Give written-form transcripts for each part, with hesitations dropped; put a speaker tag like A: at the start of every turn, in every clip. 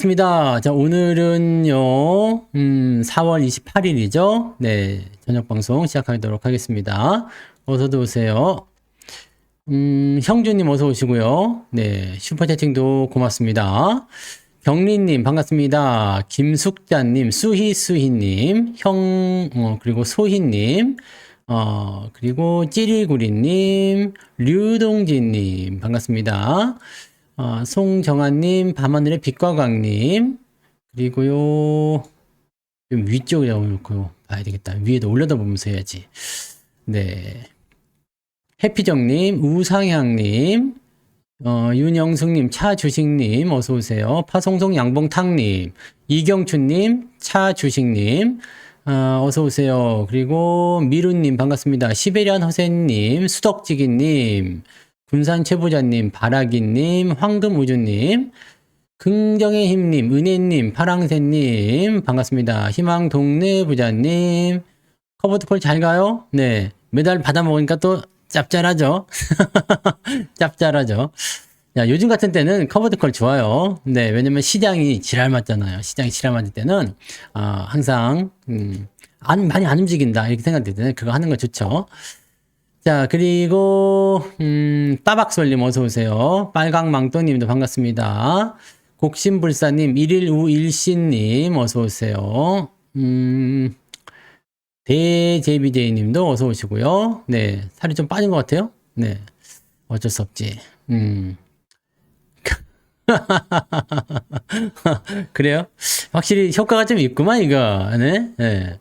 A: 맞습니다. 자, 오늘은요, 4월 28일이죠. 네, 저녁 방송 시작하도록 하겠습니다. 어서도 오세요. 형주님 어서 오시고요. 네, 슈퍼채팅도 고맙습니다. 경리님 반갑습니다. 김숙자님, 수희님, 그리고 소희님, 그리고 찌리구리님, 류동진님 반갑습니다. 송정아님, 밤하늘의 빛과 광님, 그리고요, 좀 위쪽에 잡아놓고 봐야 되겠다. 위에도 올려다 보면서 해야지. 네. 해피정님, 우상향님, 윤영숙님, 차주식님, 어서오세요. 파송송 양봉탕님, 이경춘님, 차주식님, 어서오세요. 그리고 미루님, 반갑습니다. 시베리안 허세님, 수덕지기님, 군산 최부자님, 바라기님, 황금우주님, 긍정의 힘님, 은혜님, 파랑새님, 반갑습니다. 희망동네 부자님, 커버드콜 잘 가요? 네. 메달 받아먹으니까 또 짭짤하죠? 짭짤하죠? 야, 요즘 같은 때는 커버드콜 좋아요. 네. 왜냐면 시장이 지랄 맞잖아요. 시장이 지랄 맞을 때는, 항상, 많이 안 움직인다. 이렇게 생각될 때는 그거 하는 거 좋죠. 자, 그리고, 빠박솔님 어서오세요. 빨강망토님도 반갑습니다. 곡신불사님, 1151씨님 어서오세요. 대제비제이님도 어서오시고요. 네, 살이 좀 빠진 것 같아요. 네, 어쩔 수 없지. 그래요? 확실히 효과가 좀 있구만, 이거. 네, 네.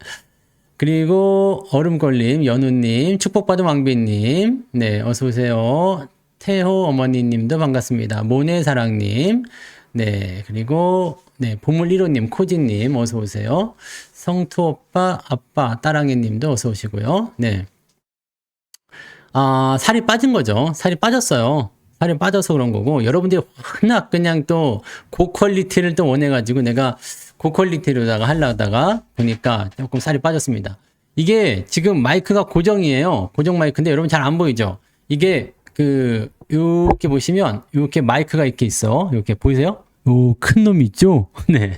A: 그리고 얼음걸님, 연우님, 축복받은 왕비님, 네, 어서오세요. 태호 어머니님도 반갑습니다. 모네사랑님, 네, 그리고, 네, 보물 1호님, 코지님, 어서오세요. 성투오빠, 아빠, 따랑이님도 어서오시고요. 네. 살이 빠진 거죠. 살이 빠졌어요. 살이 빠져서 그런 거고, 여러분들이 워낙 그냥 또 고퀄리티를 또 원해가지고 내가 고퀄리티로다가 하려다가 보니까 조금 살이 빠졌습니다. 이게 지금 마이크가 고정이에요. 고정 마이크인데 여러분 잘 안 보이죠? 이게 이렇게 보시면 이렇게 마이크가 이렇게 있어. 이렇게 보이세요? 오, 큰 놈이 있죠? 네.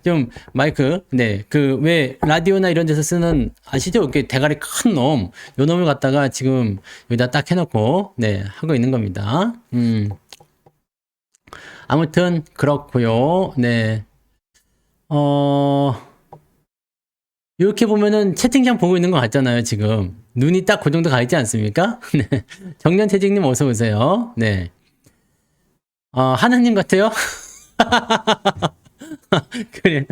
A: 좀 마이크, 네. 왜 라디오나 이런 데서 쓰는, 아시죠? 이렇게 대가리 큰 놈. 요 놈을 갖다가 지금 여기다 딱 해놓고, 네, 하고 있는 겁니다. 아무튼, 그렇고요 네. 이렇게 보면은 채팅창 보고 있는 것 같잖아요, 지금. 눈이 딱 그 정도 가 있지 않습니까? 네. 정년퇴직님 어서오세요. 네. 하나님 같아요? 그래.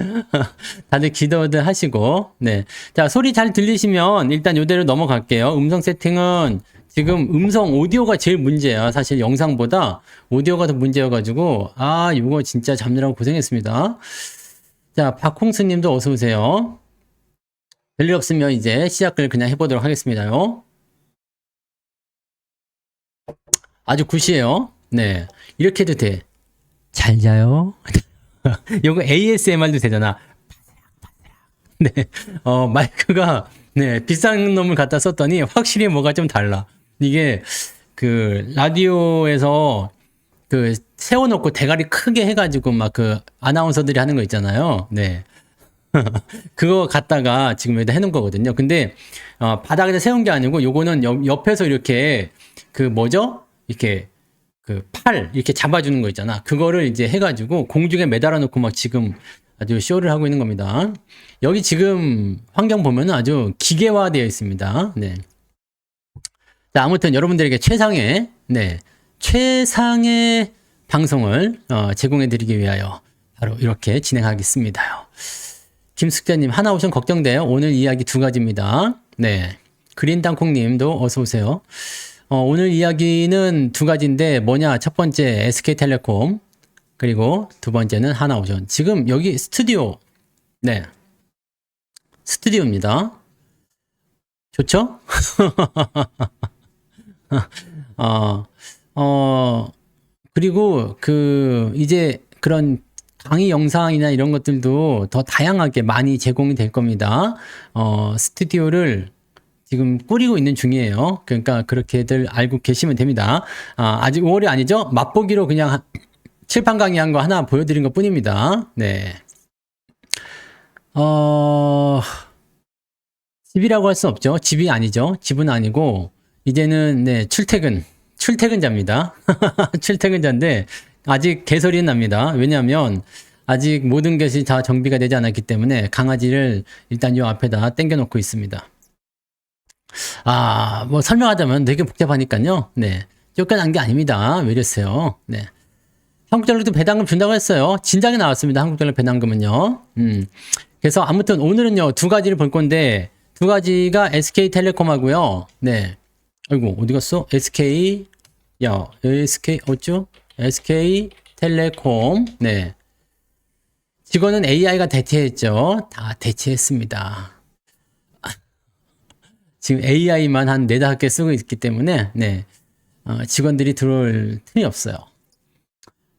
A: 다들 기도들 하시고, 네. 자, 소리 잘 들리시면 일단 요대로 넘어갈게요. 음성 세팅은 지금 음성 오디오가 제일 문제야. 사실 영상보다 오디오가 더 문제여가지고, 이거 진짜 잡느라고 고생했습니다. 자, 박홍수 님도 어서오세요. 별일 없으면 이제 시작을 그냥 해보도록 하겠습니다요. 아주 굿이에요. 네. 이렇게 해도 돼. 잘 자요. 요거 ASMR도 되잖아. 네. 마이크가, 네, 비싼 놈을 갖다 썼더니 확실히 뭐가 좀 달라. 이게, 라디오에서 세워놓고 대가리 크게 해가지고 막 아나운서들이 하는 거 있잖아요. 네. 그거 갖다가 지금 여기다 해놓은 거거든요. 근데, 바닥에다 세운 게 아니고 요거는 옆에서 이렇게, 뭐죠? 이렇게, 이렇게 잡아주는 거 있잖아. 그거를 이제 해가지고 공중에 매달아 놓고 막 지금 아주 쇼를 하고 있는 겁니다. 여기 지금 환경 보면은 아주 기계화되어 있습니다. 네. 자, 아무튼 여러분들에게 최상의 방송을 제공해 드리기 위하여 바로 이렇게 진행하겠습니다요. 김숙자님, 하나오션 걱정돼요. 오늘 이야기 두 가지입니다. 네. 그린땅콩님도 어서오세요. 오늘 이야기는 두 가지인데 뭐냐? 첫 번째 SK텔레콤, 그리고 두 번째는 하나오션. 지금 여기 스튜디오, 네, 스튜디오입니다. 좋죠? 그리고 이제 그런 강의 영상이나 이런 것들도 더 다양하게 많이 제공이 될 겁니다. 스튜디오를 지금 꾸리고 있는 중이에요. 그러니까 그렇게들 알고 계시면 됩니다. 아직 5월이 아니죠? 맛보기로 그냥 칠판 강의한 거 하나 보여드린 것 뿐입니다. 네. 집이라고 할 수 없죠. 집이 아니죠. 집은 아니고, 이제는, 네, 출퇴근자입니다. 출퇴근자인데, 아직 개소리는 납니다. 왜냐하면, 아직 모든 것이 다 정비가 되지 않았기 때문에, 강아지를 일단 요 앞에다 당겨놓고 있습니다. 뭐 설명하자면 되게 복잡하니까요. 네. 쫓겨난 게 아닙니다. 왜 이랬어요? 네. 한국전력도 배당금 준다고 했어요. 진작에 나왔습니다. 한국전력 배당금은요. 그래서 아무튼 오늘은요, 두 가지를 볼 건데, 두 가지가 SK텔레콤하고요. 네. 아이고, 어디 갔어? 어쭈? SK텔레콤. 네. 직원은 AI가 대체했죠. 다 대체했습니다. 지금 AI만 한 4, 5개 쓰고 있기 때문에, 네. 직원들이 들어올 틈이 없어요.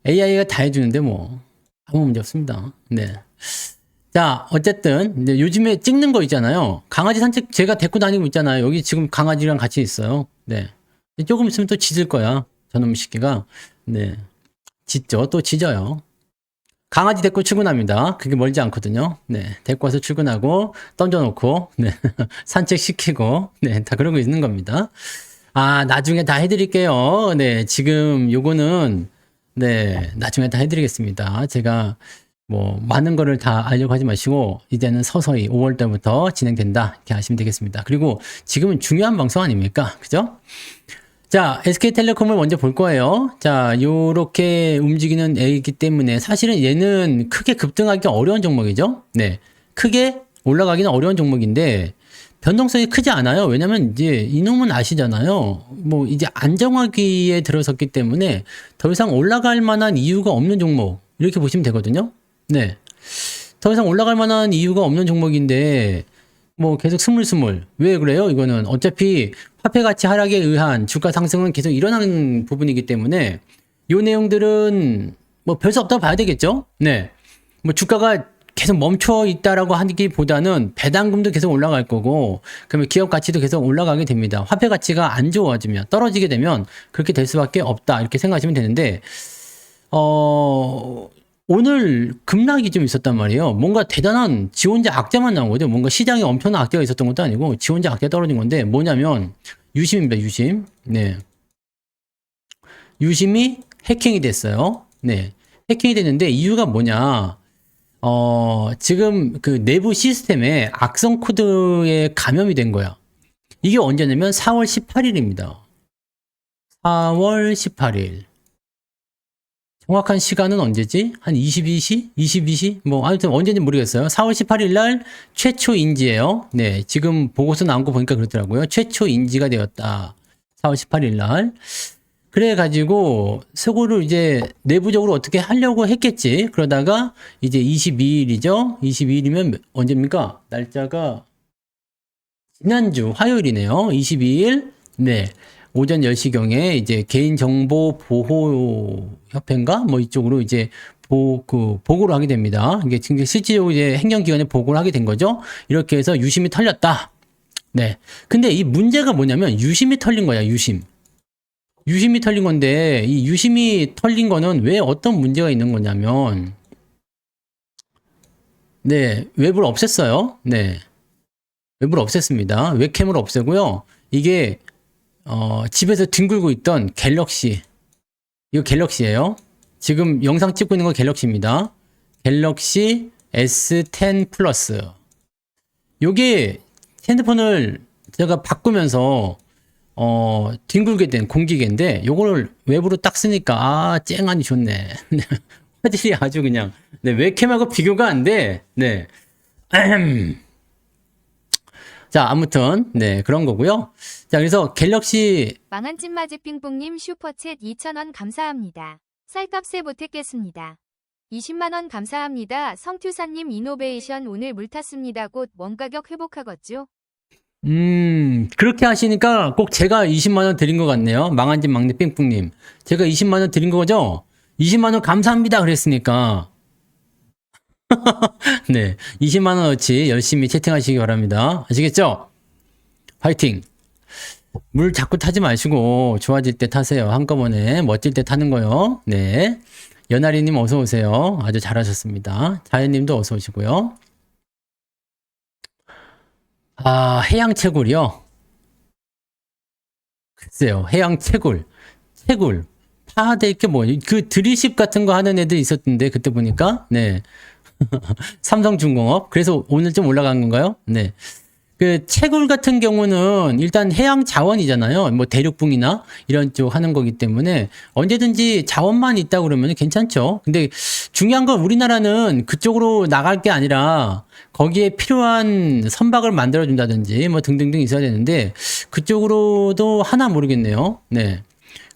A: AI가 다 해주는데 뭐, 아무 문제 없습니다. 네. 자, 어쨌든, 이제 요즘에 찍는 거 있잖아요. 강아지 산책 제가 데리고 다니고 있잖아요. 여기 지금 강아지랑 같이 있어요. 네. 조금 있으면 또 짖을 거야. 저놈 새끼가. 네. 짖죠. 또 짖어요. 강아지 데리고 출근합니다. 그게 멀지 않거든요. 네. 데리고 와서 출근하고, 던져놓고, 네. 산책시키고, 네. 다 그러고 있는 겁니다. 나중에 다 해드릴게요. 네. 지금 요거는, 네. 나중에 다 해드리겠습니다. 제가, 많은 거를 다 알려고 하지 마시고, 이제는 서서히 5월 달부터 진행된다. 이렇게 하시면 되겠습니다. 그리고 지금은 중요한 방송 아닙니까? 그죠? 자, SK텔레콤을 먼저 볼 거예요. 자, 요렇게 움직이는 애이기 때문에 사실은 얘는 크게 급등하기 어려운 종목이죠. 네. 크게 올라가기는 어려운 종목인데, 변동성이 크지 않아요. 왜냐면 이제 이놈은 아시잖아요. 이제 안정화기에 들어섰기 때문에 더 이상 올라갈 만한 이유가 없는 종목. 이렇게 보시면 되거든요. 네. 더 이상 올라갈 만한 이유가 없는 종목인데, 계속 스물스물. 왜 그래요? 이거는 어차피 화폐 가치 하락에 의한 주가 상승은 계속 일어나는 부분이기 때문에, 요 내용들은 별 수 없다고 봐야 되겠죠? 네. 주가가 계속 멈춰 있다라고 하기보다는 배당금도 계속 올라갈 거고, 그러면 기업 가치도 계속 올라가게 됩니다. 화폐 가치가 안 좋아지면, 떨어지게 되면 그렇게 될 수밖에 없다. 이렇게 생각하시면 되는데, 오늘 급락이 좀 있었단 말이에요. 뭔가 대단한 지원자 악재만 나온 거죠. 뭔가 시장에 엄청난 악재가 있었던 것도 아니고 지원자 악재가 떨어진 건데 뭐냐면 유심입니다. 유심. 네. 유심이 해킹이 됐어요. 네. 해킹이 됐는데 이유가 뭐냐. 지금 그 내부 시스템에 악성 코드에 감염이 된 거야. 이게 언제냐면 4월 18일입니다. 4월 18일. 정확한 시간은 언제지? 한 22시? 22시? 아무튼 언제인지 모르겠어요. 4월 18일 날 최초 인지예요. 네, 지금 보고서 나온 거 보니까 그렇더라고요. 최초 인지가 되었다. 4월 18일 날. 그래가지고, 서고를 이제 내부적으로 어떻게 하려고 했겠지. 그러다가 이제 22일이죠. 22일이면 언제입니까? 날짜가 지난주 화요일이네요. 22일. 네. 오전 10시경에 이제 개인정보보호협회인가? 이쪽으로 이제 보고를 하게 됩니다. 이게 지금 실질적으로 이제 행정기관에 보고를 하게 된 거죠. 이렇게 해서 유심이 털렸다. 네. 근데 이 문제가 뭐냐면 유심이 털린 거야, 유심. 유심이 털린 건데, 이 유심이 털린 거는 왜 어떤 문제가 있는 거냐면, 네. 웹을 없앴어요. 네. 웹을 없앴습니다. 웹캠을 없애고요. 이게 집에서 뒹굴고 있던 갤럭시. 이거 갤럭시예요. 지금 영상 찍고 있는 건 갤럭시입니다. 갤럭시 S10 플러스. 요게 핸드폰을 제가 바꾸면서 뒹굴게 된 공기계인데 요거를 웹으로 딱 쓰니까 쨍하니 좋네. 화질이 아주 그냥 네, 웹캠하고 비교가 안 돼. 네. 자, 아무튼, 네, 그런 거고요. 자, 그래서 갤럭시.
B: 망한 찐마지 핑퐁님 슈퍼챗 2,000원 감사합니다. 쌀값에 보탰겠습니다. 20만원 감사합니다. 성투사님 이노베이션 오늘 물 탔습니다. 곧 원가격 회복하겠죠?
A: 그렇게 하시니까 꼭 제가 20만원 드린 것 같네요. 망한 집 막내 핑퐁님. 제가 20만원 드린 거죠? 20만원 감사합니다. 그랬으니까. 네. 20만원어치 열심히 채팅하시기 바랍니다. 아시겠죠? 화이팅! 물 자꾸 타지 마시고 좋아질 때 타세요. 한꺼번에 멋질 때 타는 거요. 네. 연아리님 어서 오세요. 아주 잘하셨습니다. 자연님도 어서 오시고요. 아, 해양채굴이요? 글쎄요, 해양채굴. 채굴. 파될 게 뭐, 그 드리십 같은 거 하는 애들 있었던데, 그때 보니까. 네. 삼성중공업. 그래서 오늘 좀 올라간 건가요? 네. 그 채굴 같은 경우는 일단 해양 자원이잖아요. 뭐 대륙붕이나 이런 쪽 하는 거기 때문에 언제든지 자원만 있다 그러면 괜찮죠. 근데 중요한 건 우리나라는 그쪽으로 나갈 게 아니라 거기에 필요한 선박을 만들어 준다든지 뭐 등등등 있어야 되는데 그쪽으로도 하나 모르겠네요. 네.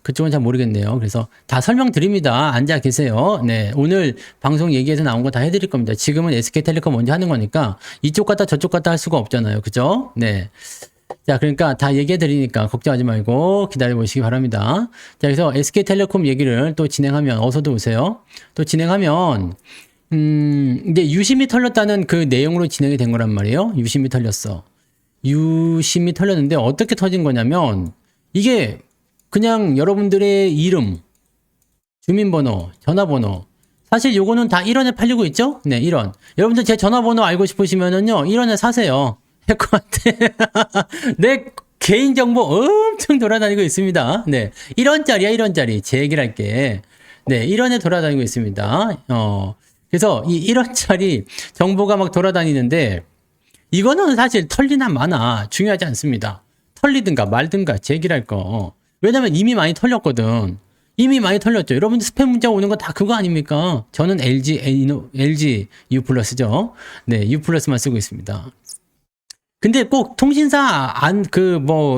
A: 그쪽은 잘 모르겠네요. 그래서 다 설명드립니다. 앉아 계세요. 네. 오늘 방송 얘기해서 나온 거 다 해드릴 겁니다. 지금은 SK텔레콤 먼저 하는 거니까 이쪽 갔다 저쪽 갔다 할 수가 없잖아요. 그죠? 네. 자, 그러니까 다 얘기해드리니까 걱정하지 말고 기다려보시기 바랍니다. 자, 그래서 SK텔레콤 얘기를 또 진행하면, 어서도 오세요. 또 진행하면, 이제 유심히 털렸다는 그 내용으로 진행이 된 거란 말이에요. 유심히 털렸어. 유심히 털렸는데 어떻게 터진 거냐면, 이게 그냥 여러분들의 이름, 주민번호, 전화번호. 사실 요거는 다 1원에 팔리고 있죠? 네, 1원. 여러분들 제 전화번호 알고 싶으시면은요, 1원에 사세요. 해커한테. 내 개인정보 엄청 돌아다니고 있습니다. 네. 1원짜리야, 1원짜리. 제 얘기를 할게. 네, 1원에 돌아다니고 있습니다. 그래서 이 1원짜리 정보가 막 돌아다니는데, 이거는 사실 털리나 마나 중요하지 않습니다. 털리든가 말든가 제 얘기를 할 거. 왜냐면 이미 많이 털렸거든. 이미 많이 털렸죠. 여러분들 스팸 문자 오는 거 다 그거 아닙니까? 저는 LG U 플러스죠. 네, U 플러스만 쓰고 있습니다. 근데 꼭 통신사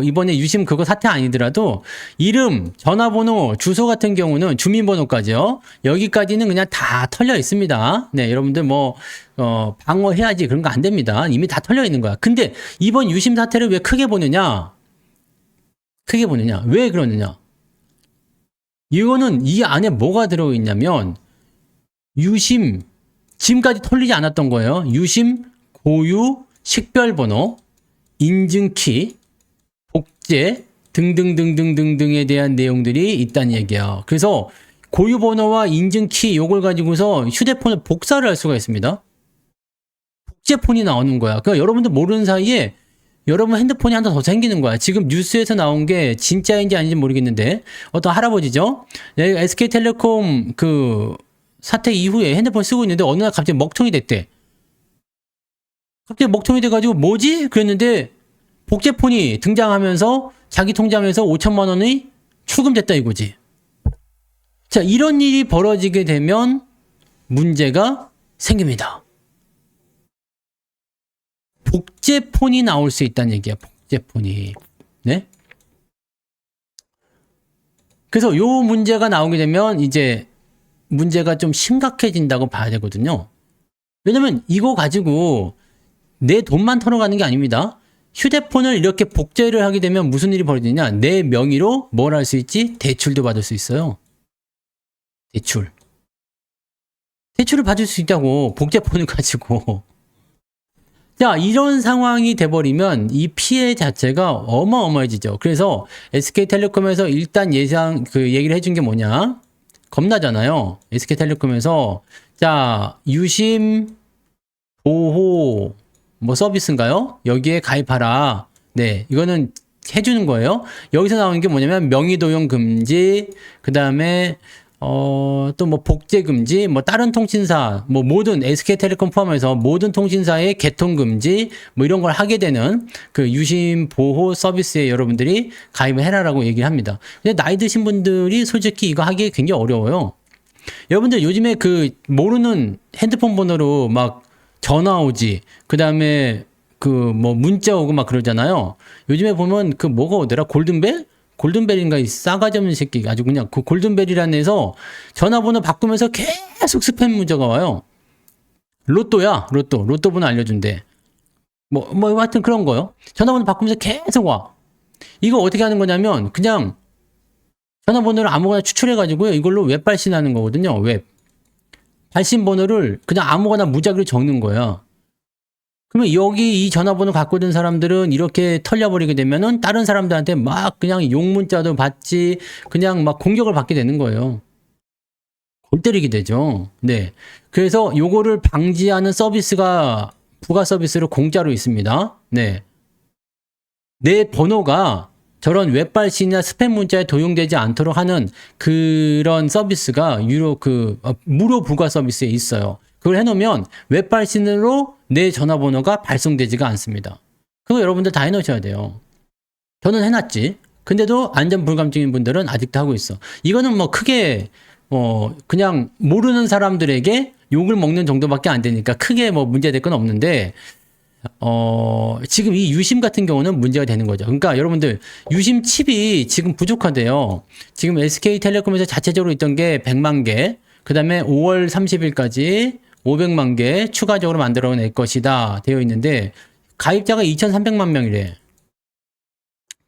A: 이번에 유심 그거 사태 아니더라도 이름, 전화번호, 주소 같은 경우는 주민번호까지요. 여기까지는 그냥 다 털려 있습니다. 네, 여러분들 방어해야지 그런 거 안 됩니다. 이미 다 털려 있는 거야. 근데 이번 유심 사태를 왜 크게 보느냐? 왜 그러느냐? 이거는 이 안에 뭐가 들어있냐면, 유심, 지금까지 털리지 않았던 거예요. 유심, 고유, 식별번호, 인증키, 복제, 등등등등등등에 대한 내용들이 있다는 얘기야. 그래서 고유번호와 인증키 요걸 가지고서 휴대폰을 복사를 할 수가 있습니다. 복제폰이 나오는 거야. 그러니까 여러분들 모르는 사이에 여러분 핸드폰이 하나 더 생기는 거야. 지금 뉴스에서 나온 게 진짜인지 아닌지 모르겠는데 어떤 할아버지죠. SK텔레콤 그 사태 이후에 핸드폰 쓰고 있는데 어느 날 갑자기 먹통이 됐대. 갑자기 먹통이 돼가지고 뭐지? 그랬는데 복제폰이 등장하면서 자기 통장에서 5천만 원이 출금됐다 이거지. 자, 이런 일이 벌어지게 되면 문제가 생깁니다. 복제폰이 나올 수 있다는 얘기야. 복제폰이. 네? 그래서 요 문제가 나오게 되면 이제 문제가 좀 심각해진다고 봐야 되거든요. 왜냐면 이거 가지고 내 돈만 털어가는 게 아닙니다. 휴대폰을 이렇게 복제를 하게 되면 무슨 일이 벌어지냐? 내 명의로 뭘 할 수 있지? 대출도 받을 수 있어요. 대출을 받을 수 있다고, 복제폰을 가지고. 자, 이런 상황이 돼버리면 이 피해 자체가 어마어마해지죠. 그래서 SK텔레콤에서 일단 얘기를 해준 게 뭐냐? 겁나잖아요. SK텔레콤에서, 자, 유심, 보호, 서비스인가요? 여기에 가입하라. 네, 이거는 해주는 거예요. 여기서 나오는 게 뭐냐면 명의도용 금지, 그 다음에 또 복제 금지, 다른 통신사, 모든 SK텔레콤 포함해서 모든 통신사의 개통 금지, 이런 걸 하게 되는 그 유심 보호 서비스에 여러분들이 가입을 해라라고 얘기를 합니다. 근데 나이 드신 분들이 솔직히 이거 하기 굉장히 어려워요. 여러분들 요즘에 모르는 핸드폰 번호로 전화 오지, 그 다음에 문자 오고 그러잖아요. 요즘에 보면 뭐가 오더라? 골든벨인가, 이 싸가지 없는 새끼. 아주 그냥 골든벨이라는 데서 전화번호 바꾸면서 계속 스팸 문자가 와요. 로또야, 로또 번호 알려준대. 하여튼 그런 거요. 전화번호 바꾸면서 계속 와. 이거 어떻게 하는 거냐면, 그냥 전화번호를 아무거나 추출해가지고요. 이걸로 웹 발신하는 거거든요. 웹. 발신 번호를 그냥 아무거나 무작위로 적는 거야. 그러면 여기 이 전화번호 갖고 있는 사람들은 이렇게 털려버리게 되면은 다른 사람들한테 그냥 욕문자도 받지, 그냥 공격을 받게 되는 거예요. 골 때리게 되죠. 네. 그래서 요거를 방지하는 서비스가 부가 서비스로 공짜로 있습니다. 네. 내 번호가 저런 웹발신이나 스팸 문자에 도용되지 않도록 하는 그런 서비스가 무료 부가 서비스에 있어요. 그걸 해놓으면 웹발신으로 내 전화번호가 발송되지가 않습니다. 그거 여러분들 다 해놓으셔야 돼요. 저는 해놨지. 근데도 안전 불감증인 분들은 아직도 하고 있어. 이거는 뭐 크게 그냥 모르는 사람들에게 욕을 먹는 정도밖에 안 되니까 크게 뭐 문제될 건 없는데 지금 이 유심 같은 경우는 문제가 되는 거죠. 그러니까 여러분들 유심 칩이 지금 부족하대요. 지금 SK텔레콤에서 자체적으로 있던 게 100만 개, 그 다음에 5월 30일까지 500만 개 추가적으로 만들어낼 것이다 되어 있는데 가입자가 2,300만 명이래.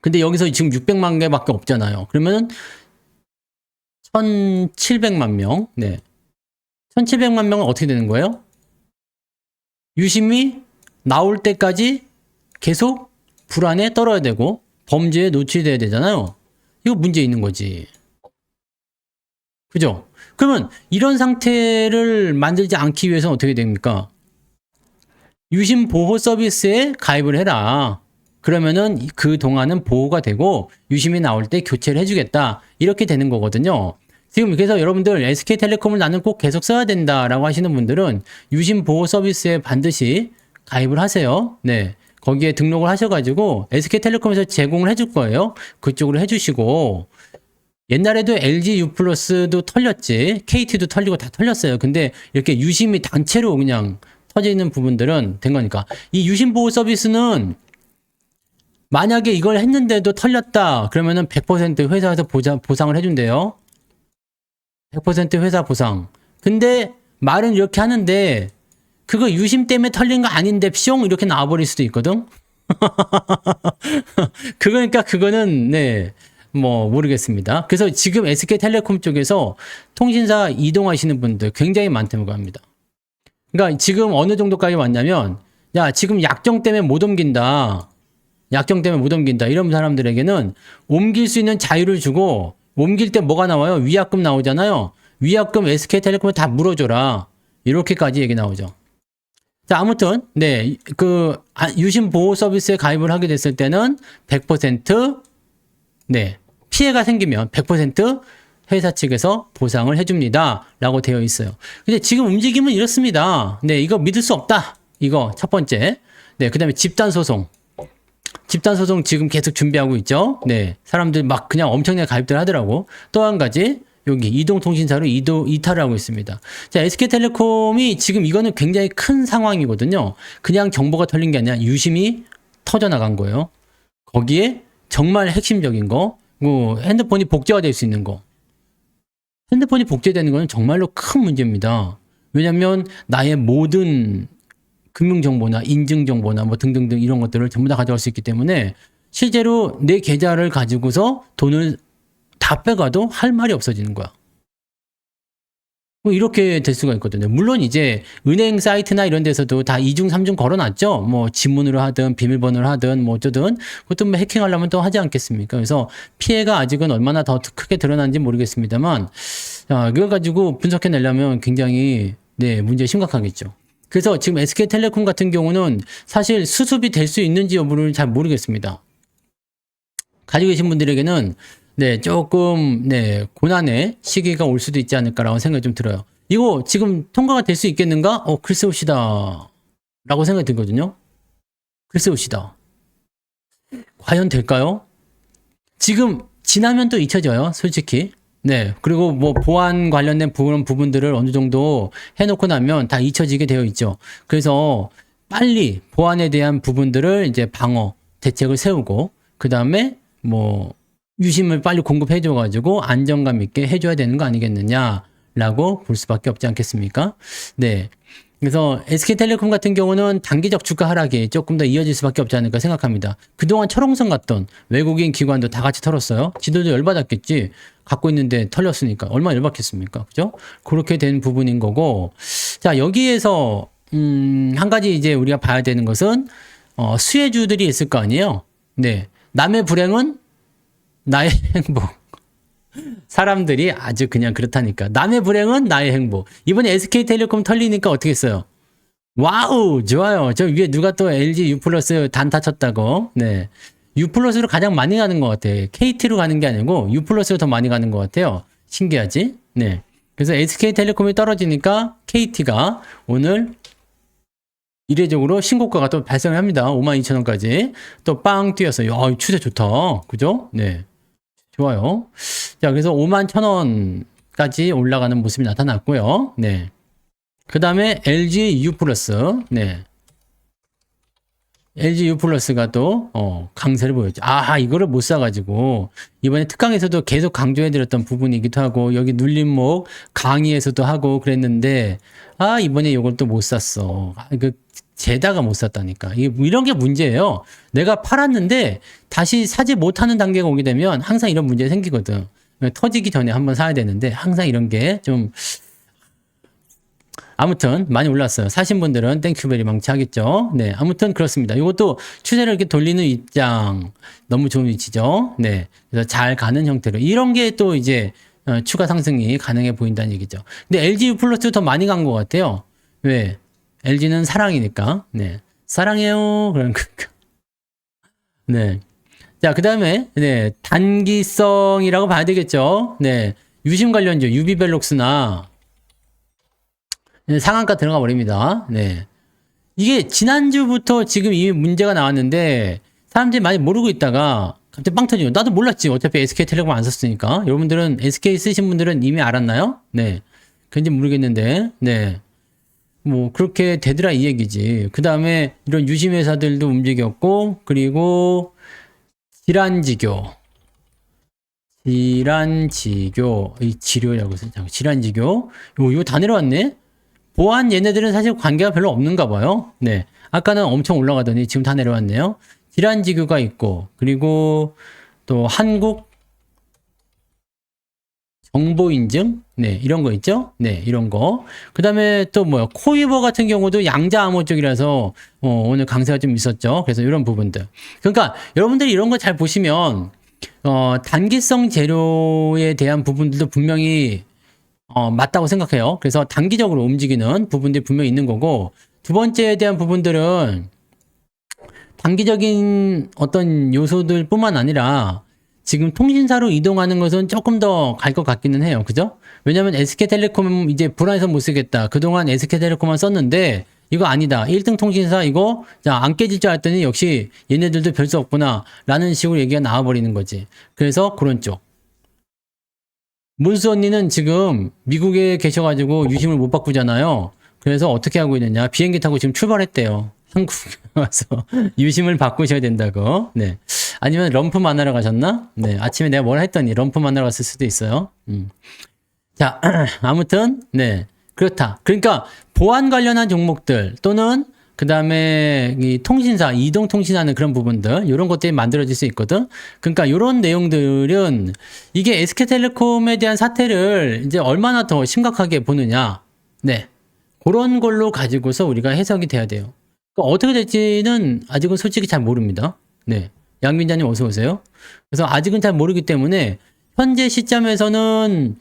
A: 근데 여기서 지금 600만 개밖에 없잖아요. 그러면은 1,700만 명. 네. 1,700만 명은 어떻게 되는 거예요? 유심이 나올 때까지 계속 불안에 떨어야 되고 범죄에 노출돼야 되잖아요. 이거 문제 있는 거지. 그죠? 그러면 이런 상태를 만들지 않기 위해서는 어떻게 됩니까? 유심 보호 서비스에 가입을 해라. 그러면은 그 동안은 보호가 되고 유심이 나올 때 교체를 해주겠다. 이렇게 되는 거거든요. 지금 그래서 여러분들 SK텔레콤을 나는 꼭 계속 써야 된다라고 하시는 분들은 유심 보호 서비스에 반드시 가입을 하세요. 네. 거기에 등록을 하셔가지고 SK텔레콤에서 제공을 해줄 거예요. 그쪽으로 해주시고 옛날에도 LG U+도 털렸지 KT도 털리고 다 털렸어요. 근데 이렇게 유심이 단체로 그냥 터져 있는 부분들은 된 거니까 이 유심 보호 서비스는 만약에 이걸 했는데도 털렸다 그러면은 100% 회사에서 보상을 해준대요. 100% 회사 보상. 근데 말은 이렇게 하는데 그거 유심 때문에 털린 거 아닌데 뿅 이렇게 나와버릴 수도 있거든. 그러니까 그거는 네 뭐 모르겠습니다. 그래서 지금 SK텔레콤 쪽에서 통신사 이동하시는 분들 굉장히 많다고 합니다. 그러니까 지금 어느 정도까지 왔냐면 야 지금 약정 때문에 못 옮긴다. 약정 때문에 못 옮긴다. 이런 사람들에게는 옮길 수 있는 자유를 주고 옮길 때 뭐가 나와요? 위약금 나오잖아요. 위약금 SK텔레콤에 다 물어줘라. 이렇게까지 얘기 나오죠. 자, 아무튼 네, 유심 보호 서비스에 가입을 하게 됐을 때는 100% 네, 피해가 생기면 100% 회사 측에서 보상을 해줍니다. 라고 되어 있어요. 근데 지금 움직임은 이렇습니다. 네, 이거 믿을 수 없다. 이거 첫 번째. 네, 그 다음에 집단소송. 집단소송 지금 계속 준비하고 있죠. 네, 사람들 막 그냥 엄청나게 가입들 하더라고. 또 한 가지, 여기 이동통신사로 이탈을 하고 있습니다. 자, SK텔레콤이 지금 이거는 굉장히 큰 상황이거든요. 그냥 정보가 털린 게 아니라 유심이 터져나간 거예요. 거기에 정말 핵심적인 거, 뭐 핸드폰이 복제화될 수 있는 거. 핸드폰이 복제되는 거는 정말로 큰 문제입니다. 왜냐하면 나의 모든 금융정보나 인증정보나 뭐 등등등 이런 것들을 전부 다 가져갈 수 있기 때문에 실제로 내 계좌를 가지고서 돈을 다 빼가도 할 말이 없어지는 거야. 뭐 이렇게 될 수가 있거든요. 물론 이제 은행 사이트나 이런 데서도 다 2중, 3중 걸어놨죠. 뭐 지문으로 하든 비밀번호를 하든 뭐 어쩌든 그것도 뭐 해킹하려면 또 하지 않겠습니까? 그래서 피해가 아직은 얼마나 더 크게 드러난지 모르겠습니다만 그걸 가지고 분석해내려면 굉장히 네 문제 심각하겠죠. 그래서 지금 SK텔레콤 같은 경우는 사실 수습이 될 수 있는지 여부를 잘 모르겠습니다. 가지고 계신 분들에게는 네, 조금, 네, 고난의 시기가 올 수도 있지 않을까라고 생각이 좀 들어요. 이거 지금 통과가 될 수 있겠는가? 글쎄 옵시다. 라고 생각이 들거든요. 글쎄 옵시다. 과연 될까요? 지금 지나면 또 잊혀져요, 솔직히. 네, 그리고 뭐 보안 관련된 부분들을 어느 정도 해놓고 나면 다 잊혀지게 되어 있죠. 그래서 빨리 보안에 대한 부분들을 이제 방어, 대책을 세우고, 그 다음에 뭐, 유심을 빨리 공급해줘가지고 안정감 있게 해줘야 되는 거 아니겠느냐라고 볼 수밖에 없지 않겠습니까? 네. 그래서 SK텔레콤 같은 경우는 단기적 주가 하락이 조금 더 이어질 수밖에 없지 않을까 생각합니다. 그동안 철옹성 같던 외국인 기관도 다 같이 털었어요. 지들도 열받았겠지. 갖고 있는데 털렸으니까. 얼마나 열받겠습니까? 그죠? 그렇게 된 부분인 거고. 자, 여기에서, 한 가지 이제 우리가 봐야 되는 것은, 수혜주들이 있을 거 아니에요? 네. 남의 불행은 나의 행복. 사람들이 아주 그냥 그렇다니까. 남의 불행은 나의 행복. 이번에 SK텔레콤 털리니까 어떻게 했어요? 와우, 좋아요. 저 위에 누가 또 LG U 플러스 단타 쳤다고. 네. U 플러스로 가장 많이 가는 것 같아요. KT로 가는 게 아니고 U 플러스로 더 많이 가는 것 같아요. 신기하지? 네. 그래서 SK텔레콤이 떨어지니까 KT가 오늘 이례적으로 신고가가 또 발생을 합니다. 52,000원까지. 또 빵 뛰었어요. 야, 추세 좋다. 그죠? 네. 좋아요. 자, 그래서 51,000원까지 올라가는 모습이 나타났고요. 네. 그 다음에 LG U 플러스. 네. LG U 플러스가 또, 강세를 보였죠. 아하, 이거를 못 사가지고, 이번에 특강에서도 계속 강조해드렸던 부분이기도 하고, 여기 눌림목 강의에서도 하고 그랬는데, 아, 이번에 이걸 또 못 샀어. 재다가 못 샀다니까. 이런 게 문제예요. 내가 팔았는데, 다시 사지 못하는 단계가 오게 되면, 항상 이런 문제가 생기거든. 터지기 전에 한번 사야 되는데, 항상 이런 게 좀, 아무튼 많이 올랐어요. 사신 분들은 땡큐베리 망치 하겠죠. 네, 아무튼 그렇습니다. 이것도 추세를 이렇게 돌리는 입장 너무 좋은 위치죠. 네, 그래서 잘 가는 형태로 이런 게 또 이제 추가 상승이 가능해 보인다는 얘기죠. 근데 LG U 플러스 더 많이 간 것 같아요. 왜? LG는 사랑이니까. 네, 사랑해요. 그런 거니까. 네. 자, 그 다음에 네, 단기성이라고 봐야 되겠죠. 네, 유심 관련주 유비벨록스나 상한가 들어가 버립니다. 네. 이게 지난주부터 지금 이미 문제가 나왔는데 사람들이 많이 모르고 있다가 갑자기 빵 터지고 나도 몰랐지. 어차피 SK텔레콤 안 썼으니까. 여러분들은 SK 쓰신 분들은 이미 알았나요? 네. 그런지 모르겠는데. 네. 뭐 그렇게 되더라 이 얘기지. 그 다음에 이런 유심 회사들도 움직였고 그리고 질환지교. 이 지료라고 써요. 질환지교. 이거 다 내려왔네. 보안 얘네들은 사실 관계가 별로 없는가 봐요. 네. 아까는 엄청 올라가더니 지금 다 내려왔네요. 질환지교가 있고, 그리고 또 한국 정보인증? 네. 이런 거 있죠? 네. 이런 거. 그 다음에 또 뭐야. 코이버 같은 경우도 양자암호 쪽이라서, 오늘 강세가 좀 있었죠. 그래서 이런 부분들. 그러니까 여러분들이 이런 거 잘 보시면, 단기성 재료에 대한 부분들도 분명히 맞다고 생각해요. 그래서 단기적으로 움직이는 부분들이 분명히 있는 거고, 두 번째에 대한 부분들은 단기적인 어떤 요소들 뿐만 아니라 지금 통신사로 이동하는 것은 조금 더 갈 것 같기는 해요. 그죠? 왜냐면 SK텔레콤 이제 불안해서 못 쓰겠다. 그동안 SK텔레콤만 썼는데 이거 아니다. 1등 통신사 이거 안 깨질 줄 알았더니 역시 얘네들도 별 수 없구나. 라는 식으로 얘기가 나와버리는 거지. 그래서 그런 쪽. 문수 언니는 지금 미국에 계셔가지고 유심을 못 바꾸잖아요. 그래서 어떻게 하고 있느냐. 비행기 타고 지금 출발했대요. 한국에 와서 유심을 바꾸셔야 된다고. 네. 아니면 럼프 만나러 가셨나? 네. 아침에 내가 뭘 했더니 럼프 만나러 갔을 수도 있어요. 자, 아무튼, 네. 그렇다. 그러니까 보안 관련한 종목들 또는 그 다음에 이 통신사, 이동통신하는 그런 부분들, 이런 것들이 만들어질 수 있거든. 그러니까 이런 내용들은 이게 SK텔레콤에 대한 사태를 이제 얼마나 더 심각하게 보느냐. 네. 그런 걸로 가지고서 우리가 해석이 돼야 돼요. 그러니까 어떻게 될지는 아직은 솔직히 잘 모릅니다. 네. 양민자님 어서 오세요. 그래서 아직은 잘 모르기 때문에 현재 시점에서는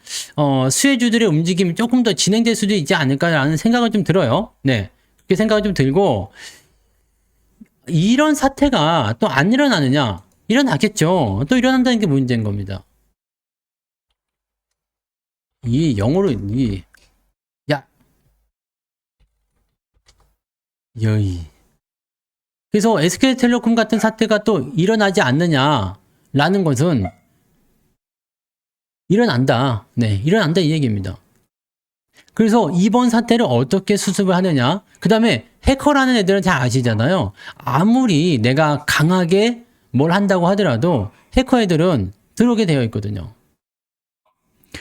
A: 수혜주들의 움직임이 조금 더 진행될 수도 있지 않을까라는 생각은 좀 들어요. 네. 그렇게 생각이 좀 들고, 이런 사태가 또 안 일어나느냐? 일어나겠죠. 또 일어난다는 게 문제인 겁니다. 이 영어로 야 여의. 그래서 SK텔레콤 같은 사태가 또 일어나지 않느냐라는 것은 일어난다. 네, 일어난다 이 얘기입니다. 그래서 이번 사태를 어떻게 수습을 하느냐. 그 다음에 해커라는 애들은 잘 아시잖아요. 아무리 내가 강하게 뭘 한다고 하더라도 해커 애들은 들어오게 되어 있거든요.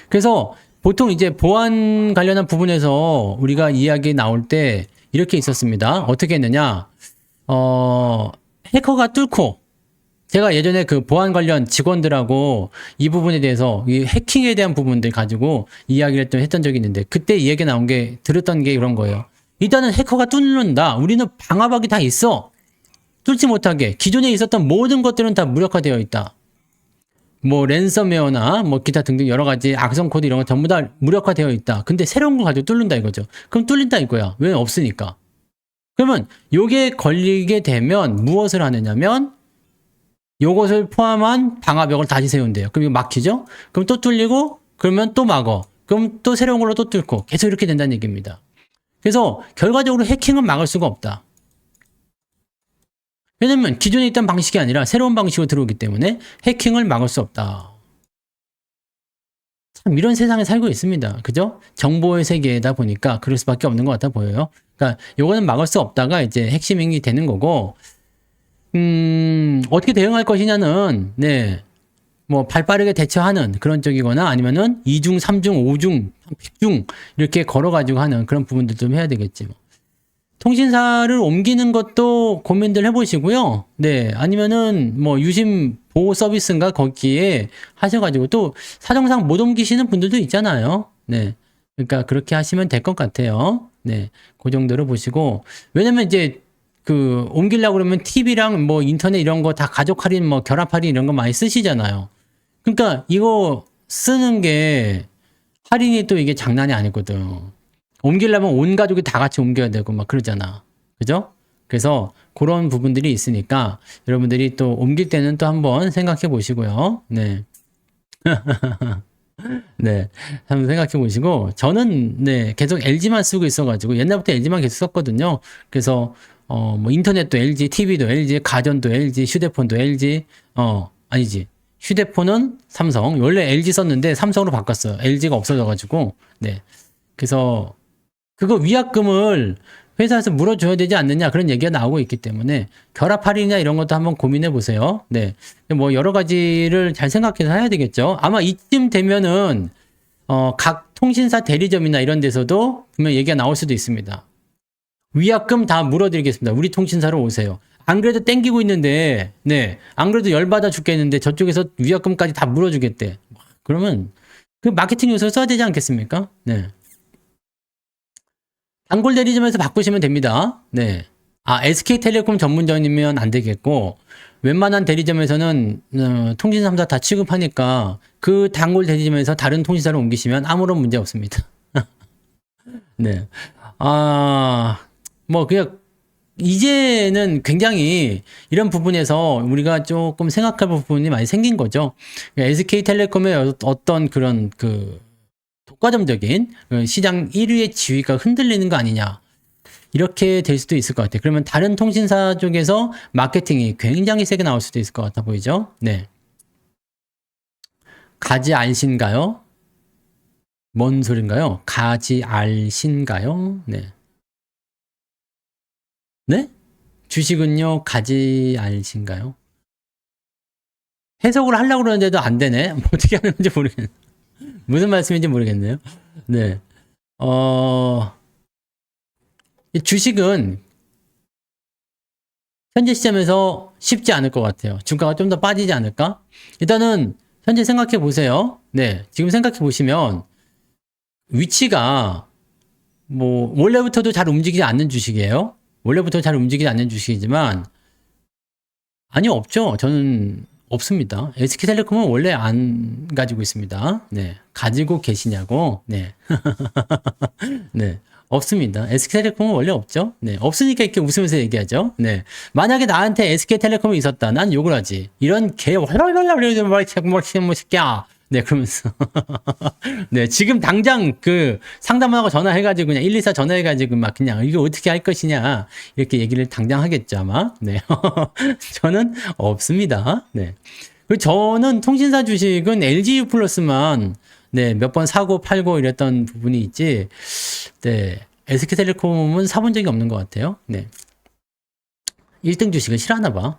A: 그래서 보통 이제 보안 관련한 부분에서 우리가 이야기 나올 때 이렇게 있었습니다. 어떻게 했느냐. 해커가 뚫고, 제가 예전에 그 보안 관련 직원들하고 이 부분에 대해서 이 해킹에 대한 부분들 가지고 이야기를 했던 적이 있는데, 그때 이 얘기 나온 게, 들었던 게 이런 거예요. 일단은 해커가 뚫는다. 우리는 방화박이 다 있어. 뚫지 못하게. 기존에 있었던 모든 것들은 다 무력화되어 있다. 뭐 랜섬웨어나 뭐 기타 등등 여러 가지 악성 코드 이런 거 전부 다 무력화되어 있다. 근데 새로운 거 가지고 뚫는다 이거죠. 그럼 뚫린다 이거야. 왜 없으니까. 그러면 요게 걸리게 되면 무엇을 하느냐면 요것을 포함한 방화벽을 다시 세운대요. 그럼 이거 막히죠? 그럼 또 뚫리고 그러면 또 막어. 그럼 또 새로운 걸로 또 뚫고 계속 이렇게 된다는 얘기입니다. 그래서 결과적으로 해킹은 막을 수가 없다. 왜냐면 기존에 있던 방식이 아니라 새로운 방식으로 들어오기 때문에 해킹을 막을 수 없다. 참 이런 세상에 살고 있습니다. 그죠? 정보의 세계다 보니까 그럴 수밖에 없는 것 같아 보여요. 그러니까 요거는 막을 수 없다가 이제 핵심이 되는 거고, 어떻게 대응할 것이냐는, 네, 뭐, 발 빠르게 대처하는 그런 쪽이거나 아니면은 2중, 3중, 5중, 100중 이렇게 걸어가지고 하는 그런 부분들 좀 해야 되겠지. 뭐. 통신사를 옮기는 것도 고민들 해보시고요. 네, 아니면은 뭐 유심 보호 서비스인가 거기에 하셔가지고 또 사정상 못 옮기시는 분들도 있잖아요. 네, 그러니까 그렇게 하시면 될 것 같아요. 네, 그 정도로 보시고 왜냐면 이제 그 옮기려고 그러면 TV랑 뭐 인터넷 이런 거 다 가족 할인 뭐 결합 할인 이런 거 많이 쓰시잖아요. 그러니까 이거 쓰는 게 할인이 또 이게 장난이 아니거든. 옮기려면 온 가족이 다 같이 옮겨야 되고 막 그러잖아. 그죠? 그래서 그런 부분들이 있으니까 여러분들이 또 옮길 때는 또 한번 생각해 보시고요. 네. 네. 한번 생각해 보시고 저는 네, 계속 LG만 쓰고 있어 가지고 옛날부터 LG만 계속 썼거든요. 그래서 뭐 인터넷도 LG, TV도 LG, 가전도 LG, 휴대폰도 LG. 아니지. 휴대폰은 삼성. 원래 LG 썼는데 삼성으로 바꿨어요. LG가 없어져 가지고. 네. 그래서 그거 위약금을 회사에서 물어줘야 되지 않느냐 그런 얘기가 나오고 있기 때문에 결합 할인이나 이런 것도 한번 고민해 보세요. 네, 뭐 여러 가지를 잘 생각해서 해야 되겠죠. 아마 이쯤 되면은 각 통신사 대리점이나 이런 데서도 분명 얘기가 나올 수도 있습니다. 위약금 다 물어드리겠습니다. 우리 통신사로 오세요. 안 그래도 땡기고 있는데, 네, 안 그래도 열받아 죽겠는데 저쪽에서 위약금까지 다 물어주겠대. 그러면 그 마케팅 요소를 써야 되지 않겠습니까? 네. 단골 대리점에서 바꾸시면 됩니다. 네. SK텔레콤 전문점이면 안 되겠고, 웬만한 대리점에서는, 통신 3사 다 취급하니까, 그 단골 대리점에서 다른 통신사로 옮기시면 아무런 문제 없습니다. 네. 그냥, 이제는 굉장히 이런 부분에서 우리가 조금 생각할 부분이 많이 생긴 거죠. SK텔레콤의 어떤 그런 독과점적인 시장 1위의 지위가 흔들리는 거 아니냐. 이렇게 될 수도 있을 것 같아요. 그러면 다른 통신사 쪽에서 마케팅이 굉장히 세게 나올 수도 있을 것 같아 보이죠? 네. 가지 알신가요? 뭔 소린가요? 가지 알신가요? 네. 네? 주식은요, 가지 알신가요? 해석을 하려고 그러는데도 안 되네? 어떻게 하는 건지 모르겠네. 무슨 말씀인지 모르겠네요. 네. 이 주식은 현재 시점에서 쉽지 않을 것 같아요. 주가가 좀 더 빠지지 않을까? 일단은 현재 생각해 보세요. 네. 지금 생각해 보시면 위치가 뭐 원래부터도 잘 움직이지 않는 주식이에요. 원래부터 잘 움직이지 않는 주식이지만 아니 없죠. 저는 없습니다. SK텔레콤은 원래 안 가지고 있습니다. 네. 가지고 계시냐고? 네. 네. 없습니다. SK텔레콤은 원래 없죠. 네. 없으니까 이렇게 웃으면서 얘기하죠. 네. 만약에 나한테 SK텔레콤이 있었다. 난 욕을 하지. 이런 개, 뭐 새끼야. 네, 그러면서. 네, 지금 당장 상담하고 전화해가지고 그냥 124 전화해가지고 막 그냥 이거 어떻게 할 것이냐. 이렇게 얘기를 당장 하겠죠, 아마. 네. 저는 없습니다. 네. 그리고 저는 통신사 주식은 LGU 플러스만 네, 몇 번 사고 팔고 이랬던 부분이 있지. 네. SK텔레콤은 사본 적이 없는 것 같아요. 네. 1등 주식을 싫어하나 봐.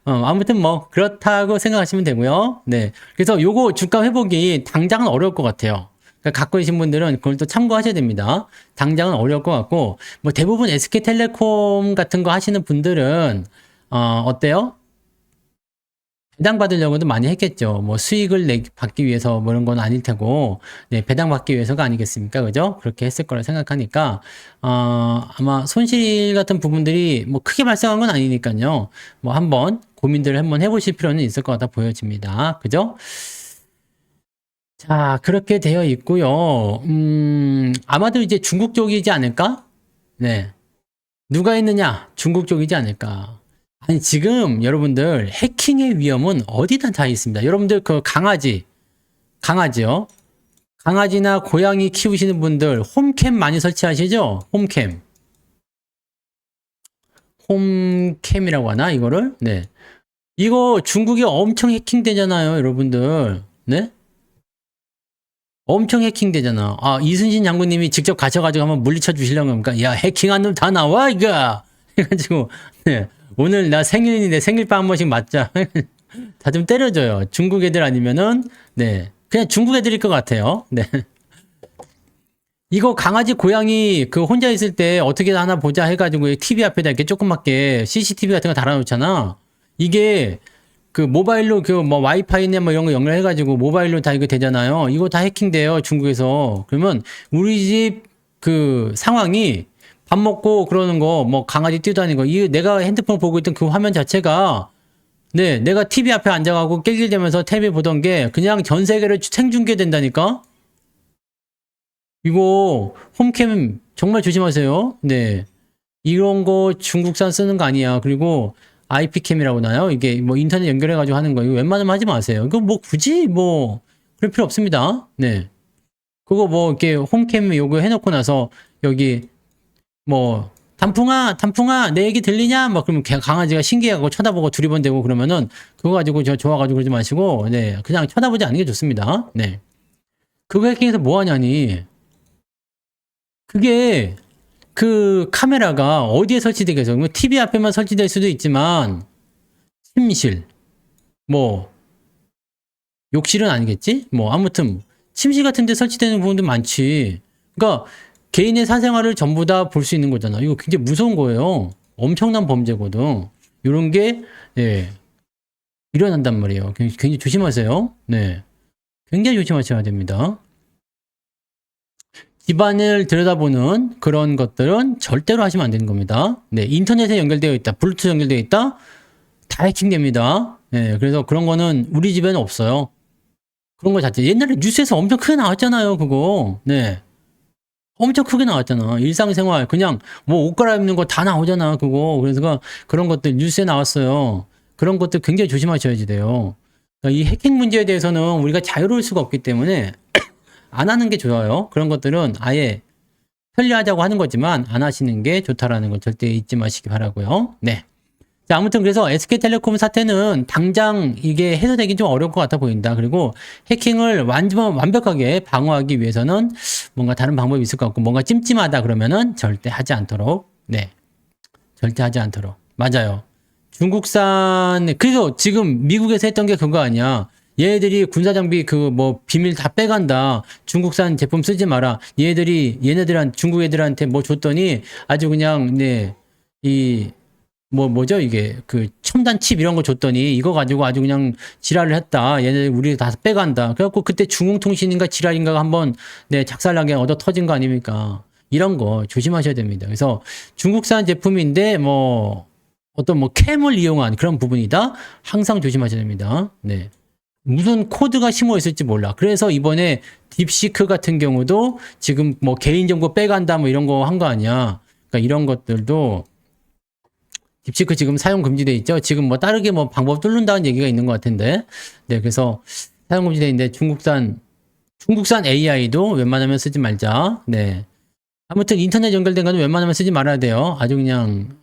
A: 아무튼 뭐 그렇다고 생각하시면 되고요. 네. 그래서 요거 주가 회복이 당장은 어려울 것 같아요. 그러니까 갖고 계신 분들은 그걸 또 참고하셔야 됩니다. 당장은 어려울 것 같고 뭐 대부분 SK텔레콤 같은 거 하시는 분들은 어때요? 배당 받으려고도 많이 했겠죠. 뭐 수익을 받기 위해서 뭐 이런 건 아닐 테고, 네, 배당 받기 위해서가 아니겠습니까? 그죠? 그렇게 했을 거라 생각하니까, 아마 손실 같은 부분들이 뭐 크게 발생한 건 아니니까요. 뭐 한번 고민들을 한번 해보실 필요는 있을 것 같아 보여집니다. 그죠? 자, 그렇게 되어 있고요. 아마도 이제 중국 쪽이지 않을까? 네. 누가 했느냐? 중국 쪽이지 않을까? 아니, 지금 여러분들 해킹의 위험은 어디나 다 있습니다. 여러분들 그 강아지요? 강아지나 고양이 키우시는 분들 홈캠 많이 설치하시죠? 홈캠이라고 하나 이거를? 네. 이거 중국에 엄청 해킹되잖아요, 여러분들. 네? 엄청 해킹되잖아. 아, 이순신 장군님이 직접 가셔가지고 한번 물리쳐 주시려고 합니까? 야, 해킹한 놈 다 나와, 이거! 해가지고, 네. 오늘 나 생일인데 생일빵 한 번씩 맞자. 다 좀 때려줘요. 중국 애들 아니면은, 네. 그냥 중국 애들일 것 같아요. 네. 이거 강아지 고양이 그 혼자 있을 때 어떻게 하나 보자 해가지고 TV 앞에다 이렇게 조그맣게 CCTV 같은 거 달아놓잖아. 이게 그 모바일로 그 뭐 와이파이나 뭐 이런 거 연결해가지고 모바일로 다 이거 되잖아요. 이거 다 해킹돼요, 중국에서. 그러면 우리 집 그 상황이 밥 먹고 그러는 거, 뭐 강아지 뛰어다니는 거, 이 내가 핸드폰 보고 있던 그 화면 자체가 네, 내가 TV 앞에 앉아가고 낄낄대면서 TV 보던 게 그냥 전 세계를 생중계된다니까? 이거 홈캠 정말 조심하세요. 네. 이런 거 중국산 쓰는 거 아니야. 그리고 IP캠이라고 나요. 이게 뭐 인터넷 연결해가지고 하는 거. 이거 웬만하면 하지 마세요. 이거 뭐 굳이 뭐 그럴 필요 없습니다. 네. 그거 뭐 이렇게 홈캠 요거 해놓고 나서 여기 뭐 단풍아 내 얘기 들리냐? 막 그러면 강아지가 신기해하고 쳐다보고 두리번대고 그러면은 그거 가지고 저 좋아가지고 그러지 마시고 네 그냥 쳐다보지 않는 게 좋습니다. 네. 그거 해킹해서 뭐 하냐니? 그게 그 카메라가 어디에 설치되겠어요? TV 앞에만 설치될 수도 있지만 침실, 뭐 욕실은 아니겠지? 뭐 아무튼 침실 같은 데 설치되는 부분도 많지. 그러니까 개인의 사생활을 전부 다 볼 수 있는 거잖아. 이거 굉장히 무서운 거예요. 엄청난 범죄거든. 이런 게 네, 일어난단 말이에요. 굉장히 조심하세요. 네, 굉장히 조심하셔야 됩니다. 집안을 들여다보는 그런 것들은 절대로 하시면 안 되는 겁니다. 네, 인터넷에 연결되어 있다, 블루투스 연결되어 있다, 다 해킹됩니다. 네, 그래서 그런 거는 우리 집에는 없어요. 그런 거 자체. 옛날에 뉴스에서 엄청 크게 나왔잖아요, 그거. 네. 엄청 크게 나왔잖아. 일상생활, 그냥 뭐 옷 갈아입는 거 다 나오잖아, 그거. 그래서 그런 것들 뉴스에 나왔어요. 그런 것들 굉장히 조심하셔야지 돼요. 그러니까 이 해킹 문제에 대해서는 우리가 자유로울 수가 없기 때문에 안 하는 게 좋아요. 그런 것들은 아예 편리하자고 하는 거지만 안 하시는 게 좋다라는 걸 절대 잊지 마시기 바라고요. 네. 자, 아무튼 그래서 SK텔레콤 사태는 당장 이게 해소되긴 좀 어려울 것 같아 보인다. 그리고 해킹을 완벽하게 방어하기 위해서는 뭔가 다른 방법이 있을 것 같고 뭔가 찜찜하다 그러면은 절대 하지 않도록. 네. 절대 하지 않도록. 맞아요. 중국산, 그래서 지금 미국에서 했던 게 그거 아니야. 얘네들이 군사장비 그 뭐 비밀 다 빼간다. 중국산 제품 쓰지 마라. 중국 애들한테 뭐 줬더니 아주 그냥, 네, 뭐죠 이게 그 첨단 칩 이런 거 줬더니 이거 가지고 아주 그냥 지랄을 했다. 얘네 우리 다 빼간다. 그래갖고 그때 중흥통신인가 지랄인가가 한번 네 작살나게 얻어 터진 거 아닙니까? 이런 거 조심하셔야 됩니다. 그래서 중국산 제품인데 뭐 어떤 뭐 캠을 이용한 그런 부분이다. 항상 조심하셔야 됩니다. 네. 무슨 코드가 심어 있을지 몰라. 그래서 이번에 딥시크 같은 경우도 지금 뭐 개인정보 빼간다 뭐 이런 거 한 거 아니야. 그러니까 이런 것들도 딥시크 지금 사용 금지돼 있죠. 지금 뭐 다르게 뭐 방법 뚫는다는 얘기가 있는 것 같은데. 네, 그래서 사용 금지돼 있는데 중국산 AI도 웬만하면 쓰지 말자. 네. 아무튼 인터넷 연결된 거는 웬만하면 쓰지 말아야 돼요. 아주 그냥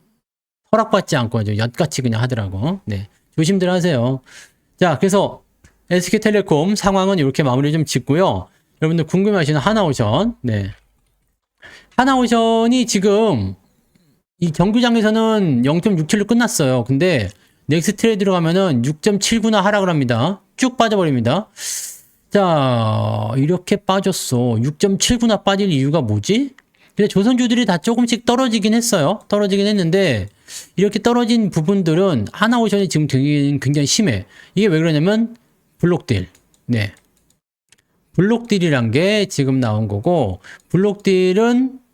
A: 허락받지 않고 아주 엿같이 그냥 하더라고. 네. 조심들 하세요. 자, 그래서 SK텔레콤 상황은 이렇게 마무리 좀 짓고요. 여러분들 궁금해하시는 하나오션. 네. 하나오션이 지금 이 경규장에서는 0.67로 끝났어요. 근데 넥스트레에 들어가면은 6.79나 하락을 합니다. 쭉 빠져버립니다. 자, 이렇게 빠졌어. 6.79나 빠질 이유가 뭐지? 근데 조선주들이 다 조금씩 떨어지긴 했어요. 떨어지긴 했는데 이렇게 떨어진 부분들은 하나오션이 지금 굉장히 심해. 이게 왜 그러냐면 블록딜. 네. 블록딜이란 게 지금 나온 거고 블록딜은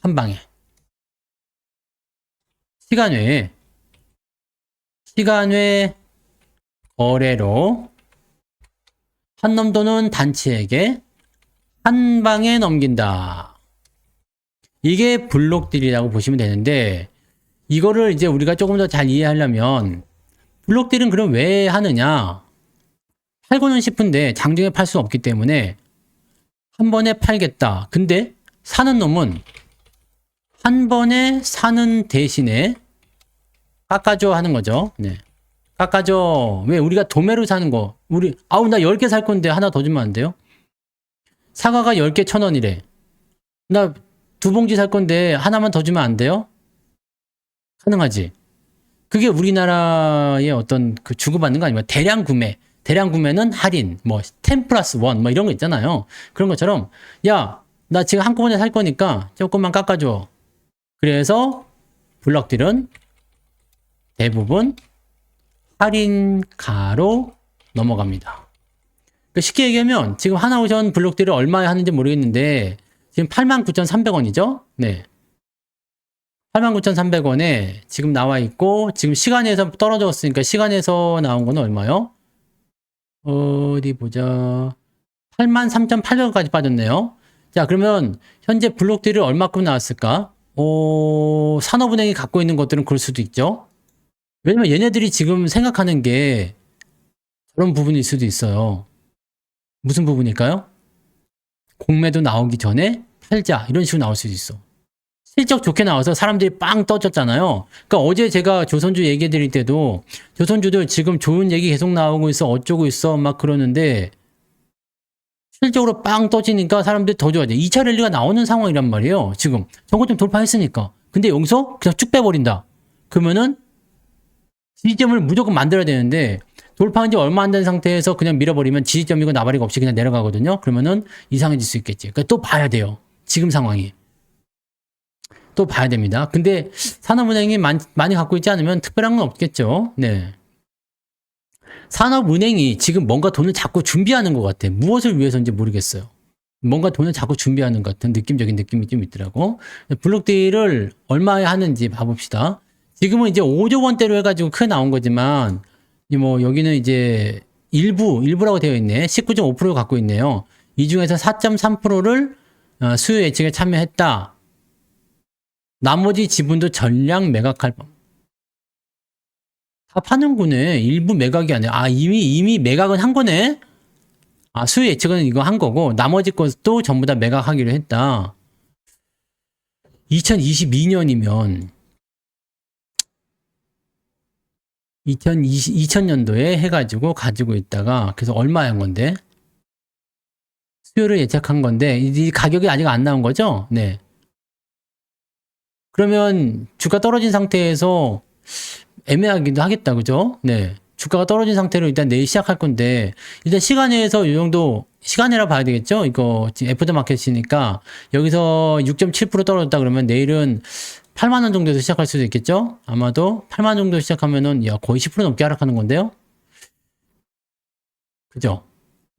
A: 한 방에. 시간 외 거래로 한 놈 또는 단체에게 한 방에 넘긴다. 이게 블록딜이라고 보시면 되는데, 이거를 이제 우리가 조금 더 잘 이해하려면, 블록딜은 그럼 왜 하느냐? 팔고는 싶은데 장중에 팔 수 없기 때문에 한 번에 팔겠다. 근데 사는 놈은 한 번에 사는 대신에 깎아줘 하는 거죠. 네. 깎아줘. 왜? 우리가 도매로 사는 거. 나 10개 살 건데 하나 더 주면 안 돼요? 사과가 10개 1,000원이래. 나 2봉지 살 건데 하나만 더 주면 안 돼요? 가능하지. 그게 우리나라의 어떤 그 주고받는 거 아니면 대량 구매는 할인, 뭐, 10 플러스 1, 뭐 이런 거 있잖아요. 그런 것처럼, 야, 나 지금 한꺼번에 살 거니까 조금만 깎아줘. 그래서 블록딜은 대부분 할인가로 넘어갑니다. 쉽게 얘기하면 지금 하나오션 블록딜을 얼마에 하는지 모르겠는데 지금 89,300원이죠? 네. 89,300원에 지금 나와 있고 지금 시간에서 떨어졌으니까 시간에서 나온 거는 얼마요? 어디 보자. 83,800원까지 빠졌네요. 자, 그러면 현재 블록딜을 얼마큼 나왔을까? 산업은행이 갖고 있는 것들은 그럴 수도 있죠. 왜냐면 얘네들이 지금 생각하는 게 그런 부분일 수도 있어요. 무슨 부분일까요? 공매도 나오기 전에 팔자 이런 식으로 나올 수도 있어. 실적 좋게 나와서 사람들이 빵 떠졌잖아요. 그러니까 어제 제가 조선주 얘기해 드릴 때도 조선주들 지금 좋은 얘기 계속 나오고 있어 어쩌고 있어 막 그러는데 실적으로 빵 떠지니까 사람들이 더 좋아져. 2차 랠리가 나오는 상황이란 말이에요. 지금 저거 좀 돌파했으니까. 근데 여기서 그냥 쭉 빼버린다. 그러면은 지지점을 무조건 만들어야 되는데 돌파한 지 얼마 안 된 상태에서 그냥 밀어버리면 지지점이고 나발이고 없이 그냥 내려가거든요. 그러면은 이상해질 수 있겠지. 그러니까 또 봐야 돼요. 지금 상황이. 또 봐야 됩니다. 근데 산업은행이 많이 갖고 있지 않으면 특별한 건 없겠죠. 네. 산업은행이 지금 뭔가 돈을 자꾸 준비하는 것 같아. 무엇을 위해서인지 모르겠어요. 뭔가 돈을 자꾸 준비하는 것 같은 느낌적인 느낌이 좀 있더라고. 블록딜을 얼마에 하는지 봐봅시다. 지금은 이제 5조 원대로 해가지고 크게 나온 거지만, 뭐, 여기는 이제 일부라고 되어 있네. 19.5%를 갖고 있네요. 이 중에서 4.3%를 수요 예측에 참여했다. 나머지 지분도 전량 매각할 법. 다 파는 거네. 일부 매각이 아니라. 이미 매각은 한 거네? 수요 예측은 이거 한 거고, 나머지 것도 전부 다 매각하기로 했다. 2022년이면, 2000년도에 해가지고 가지고 있다가, 그래서 얼마에 한 건데? 수요를 예측한 건데, 이 가격이 아직 안 나온 거죠? 네. 그러면 주가 떨어진 상태에서 애매하기도 하겠다. 그죠? 네. 주가가 떨어진 상태로 일단 내일 시작할 건데, 일단 시간에서 이 정도, 시간이라 봐야 되겠죠? 이거, 애프터 마켓이니까, 여기서 6.7% 떨어졌다 그러면 내일은 8만원 정도에서 시작할 수도 있겠죠? 아마도 8만원 정도 시작하면은, 거의 10% 넘게 하락하는 건데요? 그죠?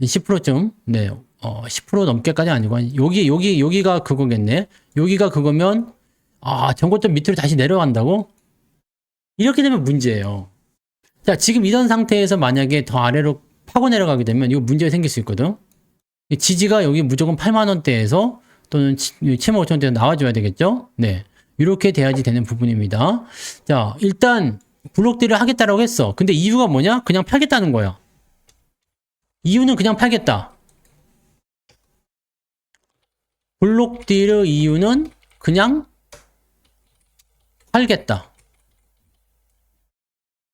A: 10%쯤, 네. 10% 넘게까지 아니고, 여기가 그거겠네? 여기가 그거면, 전고점 밑으로 다시 내려간다고? 이렇게 되면 문제예요. 자, 지금 이런 상태에서 만약에 더 아래로 파고 내려가게 되면 이거 문제가 생길 수 있거든. 지지가 여기 무조건 8만원대에서 또는 75,000원대에서 나와줘야 되겠죠? 네. 이렇게 돼야지 되는 부분입니다. 자, 일단 블록딜을 하겠다라고 했어. 근데 이유가 뭐냐? 그냥 팔겠다는 거야. 이유는 그냥 팔겠다. 블록딜의 이유는 그냥 팔겠다.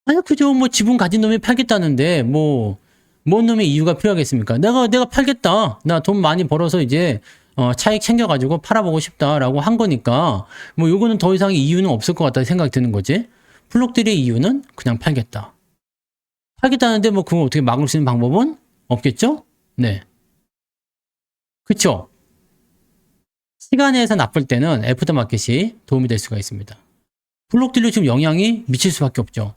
A: 아니, 그죠. 뭐, 지분 가진 놈이 팔겠다는데, 뭔 놈의 이유가 필요하겠습니까? 내가 팔겠다. 나 돈 많이 벌어서 이제, 차익 챙겨가지고 팔아보고 싶다라고 한 거니까, 뭐, 요거는 더 이상 이유는 없을 것 같다는 생각이 드는 거지. 블록딜의 이유는 그냥 팔겠다. 팔겠다는데, 뭐, 그걸 어떻게 막을 수 있는 방법은 없겠죠? 네. 그쵸? 시간에서 나쁠 때는 애프터 마켓이 도움이 될 수가 있습니다. 블록딜로 지금 영향이 미칠 수밖에 없죠.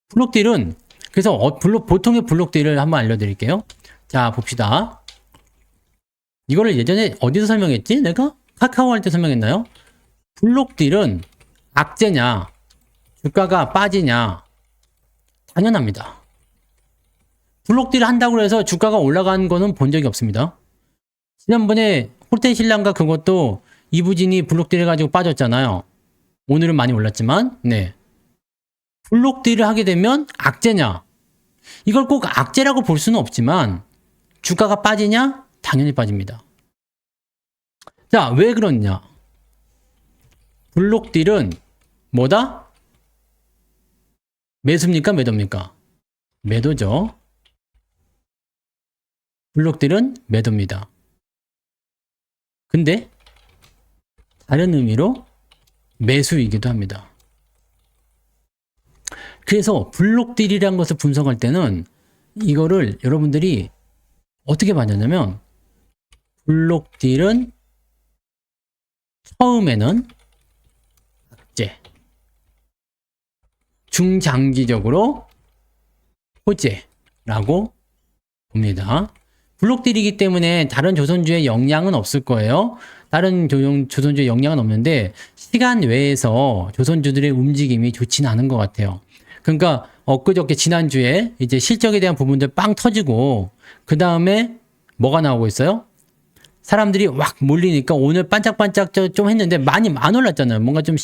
A: 블록딜은 그래서 보통의 블록딜을 한번 알려드릴게요. 자, 봅시다. 이거를 예전에 어디서 설명했지? 내가? 카카오 할 때 설명했나요? 블록딜은 악재냐, 주가가 빠지냐, 당연합니다. 블록딜을 한다고 해서 주가가 올라가는 거는 본 적이 없습니다. 지난번에 호텔신랑과 그것도 이부진이 블록딜 해가지고 빠졌잖아요. 오늘은 많이 올랐지만, 네. 블록딜을 하게 되면 악재냐? 이걸 꼭 악재라고 볼 수는 없지만, 주가가 빠지냐? 당연히 빠집니다. 자, 왜 그러냐? 블록딜은 뭐다? 매수입니까? 매도입니까? 매도죠. 블록딜은 매도입니다. 근데 다른 의미로 매수이기도 합니다. 그래서 블록딜이라는 것을 분석할 때는 이거를 여러분들이 어떻게 봤냐면 블록딜은 처음에는 악재, 중장기적으로 호재라고 봅니다. 블록딜이기 때문에 다른 조선주에 영향은 없을 거예요. 다른 조선주에 영향은 없는데 시간 외에서 조선주들의 움직임이 좋지는 않은 것 같아요. 그러니까 엊그저께 지난주에 이제 실적에 대한 부분들 빵 터지고 그 다음에 뭐가 나오고 있어요? 사람들이 확 몰리니까 오늘 반짝반짝 좀 했는데 많이 안 올랐잖아요. 뭔가 좀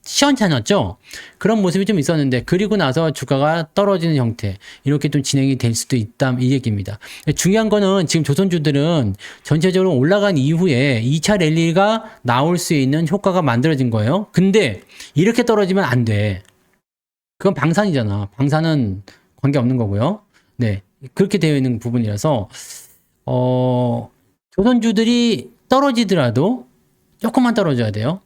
A: 시원찮았죠? 그런 모습이 좀 있었는데 그리고 나서 주가가 떨어지는 형태 이렇게 좀 진행이 될 수도 있다 이 얘기입니다. 중요한 거는 지금 조선주들은 전체적으로 올라간 이후에 2차 랠리가 나올 수 있는 효과가 만들어진 거예요. 근데 이렇게 떨어지면 안 돼. 그건 방산이잖아. 방산은 관계없는 거고요. 네, 그렇게 되어 있는 부분이라서 조선주들이 떨어지더라도 조금만 떨어져야 돼요.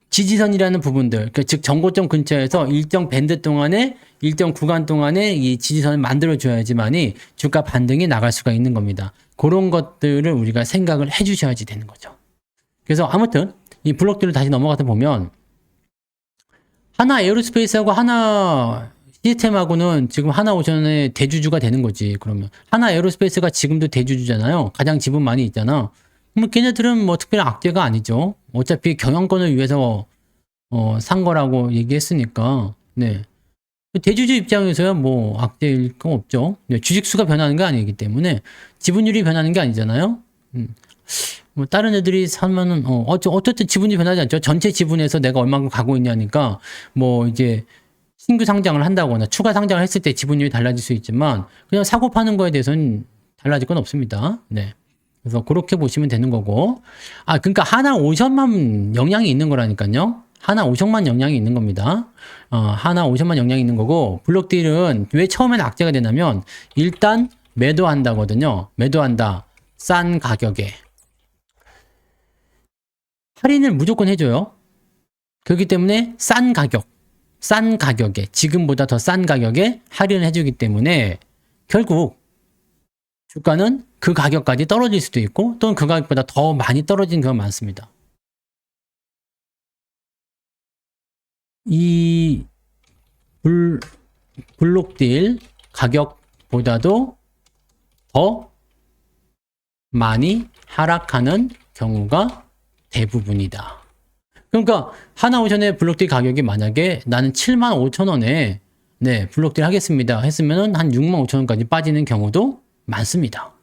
A: 지지선이라는 부분들, 그러니까 즉 전고점 근처에서 일정 밴드 동안에 일정 구간 동안에 이 지지선을 만들어줘야지만이 주가 반등이 나갈 수가 있는 겁니다. 그런 것들을 우리가 생각을 해주셔야지 되는 거죠. 그래서 아무튼 이 블록들을 다시 넘어가서 보면 하나 에어로스페이스하고 하나 시스템하고는 지금 하나오션의 대주주가 되는 거지. 그러면 하나 에어로스페이스가 지금도 대주주잖아요. 가장 지분 많이 있잖아. 뭐 걔네들은 뭐 특별한 악재가 아니죠. 어차피 경영권을 위해서 산 거라고 얘기했으니까. 네. 대주주 입장에서야 뭐 악재일 건 없죠. 네. 주식수가 변하는 게 아니기 때문에 지분율이 변하는 게 아니잖아요. 뭐 다른 애들이 사면은 어쨌든 지분이 변하지 않죠. 전체 지분에서 내가 얼마큼 가고 있냐니까 뭐 이제 신규 상장을 한다거나 추가 상장을 했을 때 지분율이 달라질 수 있지만 그냥 사고 파는 거에 대해서는 달라질 건 없습니다. 네. 그래서 그렇게 보시면 되는 거고. 그러니까 하나 오션만 영향이 있는 거라니까요. 하나 오션만 영향이 있는 겁니다. 하나 오션만 영향이 있는 거고, 블록딜은 왜 처음에는 악재가 되냐면, 일단 매도한다거든요. 매도한다. 싼 가격에. 할인을 무조건 해줘요. 그렇기 때문에 싼 가격에, 지금보다 더 싼 가격에 할인을 해주기 때문에 결국 주가는 그 가격까지 떨어질 수도 있고 또는 그 가격보다 더 많이 떨어지는 경우가 많습니다. 이 블록딜 가격보다도 더 많이 하락하는 경우가 대부분이다. 그러니까 하나오션의 블록딜 가격이 만약에 나는 75,000원에 네, 블록딜 하겠습니다 했으면은 한 65,000원까지 빠지는 경우도 많습니다.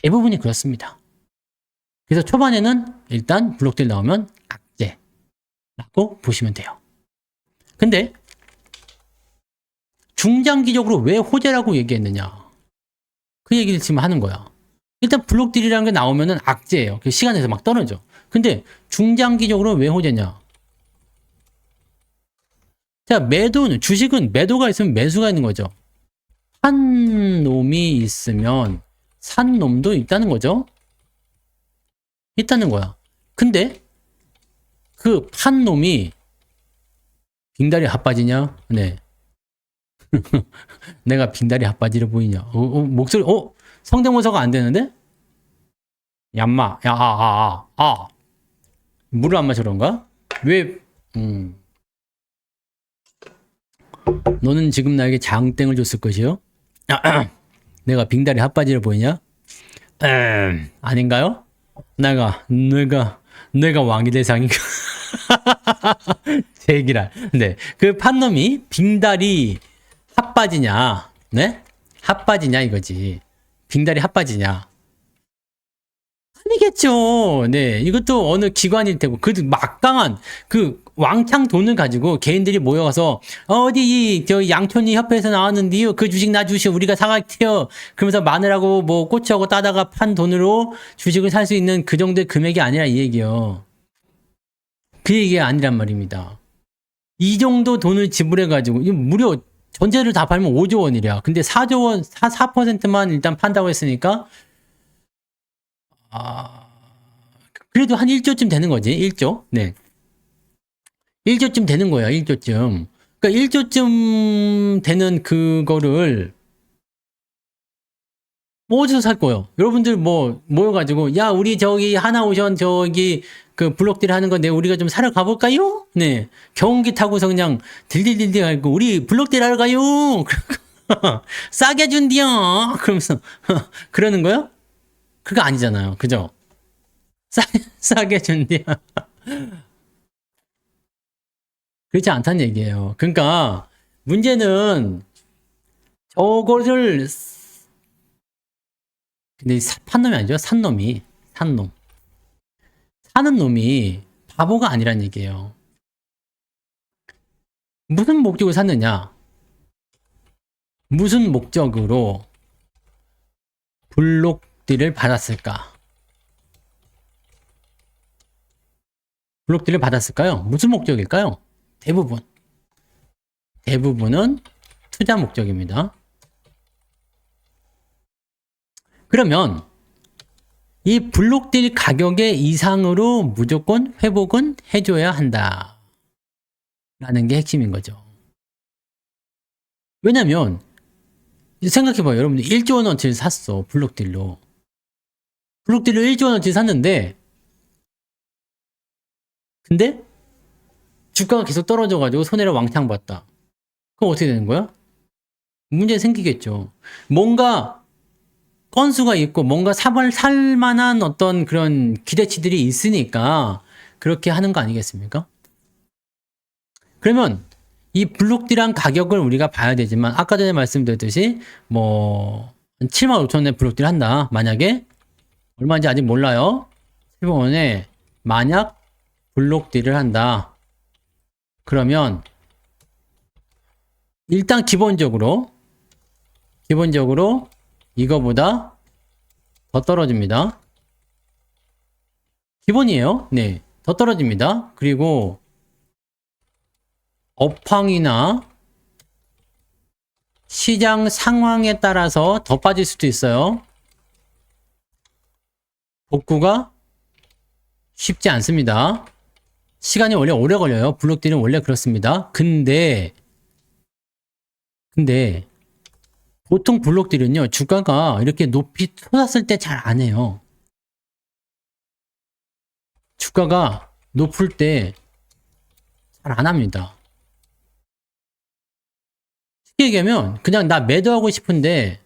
A: 대부분이 그렇습니다. 그래서 초반에는 일단 블록딜 나오면 악재라고 보시면 돼요. 근데 중장기적으로 왜 호재라고 얘기했느냐? 그 얘기를 지금 하는 거야. 일단 블록딜이라는 게 나오면은 악재예요. 그 시간에서 막 떨어져. 근데 중장기적으로 왜 호재냐? 자, 매도는, 주식은 매도가 있으면 매수가 있는 거죠. 산 놈이 있으면 산 놈도 있다는 거죠. 있다는 거야. 근데 그 판 놈이 빙다리 핫바지냐? 네. 내가 빙다리 핫바지로 보이냐? 목소리, 성대모사가 안 되는데? 얌마, 물을 안 마셔 그런가? 왜, 너는 지금 나에게 장땡을 줬을 것이요? 내가 빙다리 핫바지를 보이냐? 아닌가요? 내가 내가 왕이 대상인가? 제기랄. 네. 그 판놈이 빙다리 핫바지냐? 네? 핫바지냐 이거지. 빙다리 핫바지냐? 아니겠죠. 네. 이것도 어느 기관일 테고, 그 막강한, 그 왕창 돈을 가지고 개인들이 모여가서, 어디, 저 양촌이 협회에서 나왔는데요. 그 주식 나 주시오. 우리가 사갈게요. 그러면서 마늘하고 뭐 고추하고 따다가 판 돈으로 주식을 살 수 있는 그 정도의 금액이 아니라 이 얘기요. 그 얘기가 아니란 말입니다. 이 정도 돈을 지불해가지고, 이거 무려 전체를 다 팔면 5조 원이래요. 근데 4조 원, 4%만 일단 판다고 했으니까, 그래도 한 1조쯤 되는 거지. 1조. 네. 1조쯤 되는 거예요. 1조쯤. 그러니까 1조쯤 되는 그거를 뭐 어디서 살 거예요? 여러분들 뭐 모여가지고 야 우리 저기 하나오션 저기 그 블록딜 하는 건데 우리가 좀 사러 가볼까요? 네. 경운기 타고서 그냥 딜딜딜딜 하고 우리 블록딜 하러 가요. 싸게 준디요. 그러면서 그러는 거요? 그거 아니잖아요. 그죠? 싸게 준디요. 그렇지 않다는 얘기예요. 그러니까 문제는 저거를 근데 판놈이 아니죠. 산놈이 산놈 사는 놈이 바보가 아니란 얘기예요. 무슨 목적을 샀느냐? 무슨 목적으로 블록딜을 받았을까? 블록딜을 받았을까요? 무슨 목적일까요? 대부분은 투자 목적입니다. 그러면 이 블록딜 가격의 이상으로 무조건 회복은 해줘야 한다 라는 게 핵심인 거죠. 왜냐면 생각해봐요. 여러분들 1조 원어치를 샀어. 블록딜로 1조 원어치 샀는데 근데 주가가 계속 떨어져가지고 손해를 왕창 봤다. 그럼 어떻게 되는 거야? 문제 생기겠죠. 뭔가 건수가 있고 뭔가 살 만한 어떤 그런 기대치들이 있으니까 그렇게 하는 거 아니겠습니까? 그러면 이 블록딜한 가격을 우리가 봐야 되지만 아까 전에 말씀드렸듯이 뭐 7만 5천 원에 블록딜 한다. 만약에 얼마인지 아직 몰라요. 7만 원에 만약 블록딜을 한다. 그러면 일단 기본적으로 이거보다 더 떨어집니다. 기본이에요. 네, 더 떨어집니다. 그리고 업황이나 시장 상황에 따라서 더 빠질 수도 있어요. 복구가 쉽지 않습니다. 시간이 원래 오래 걸려요. 블록딜은 원래 그렇습니다. 근데 보통 블록딜은요, 주가가 이렇게 높이 솟았을 때 잘 안 해요. 주가가 높을 때 잘 안 합니다. 쉽게 얘기하면, 그냥 나 매도하고 싶은데,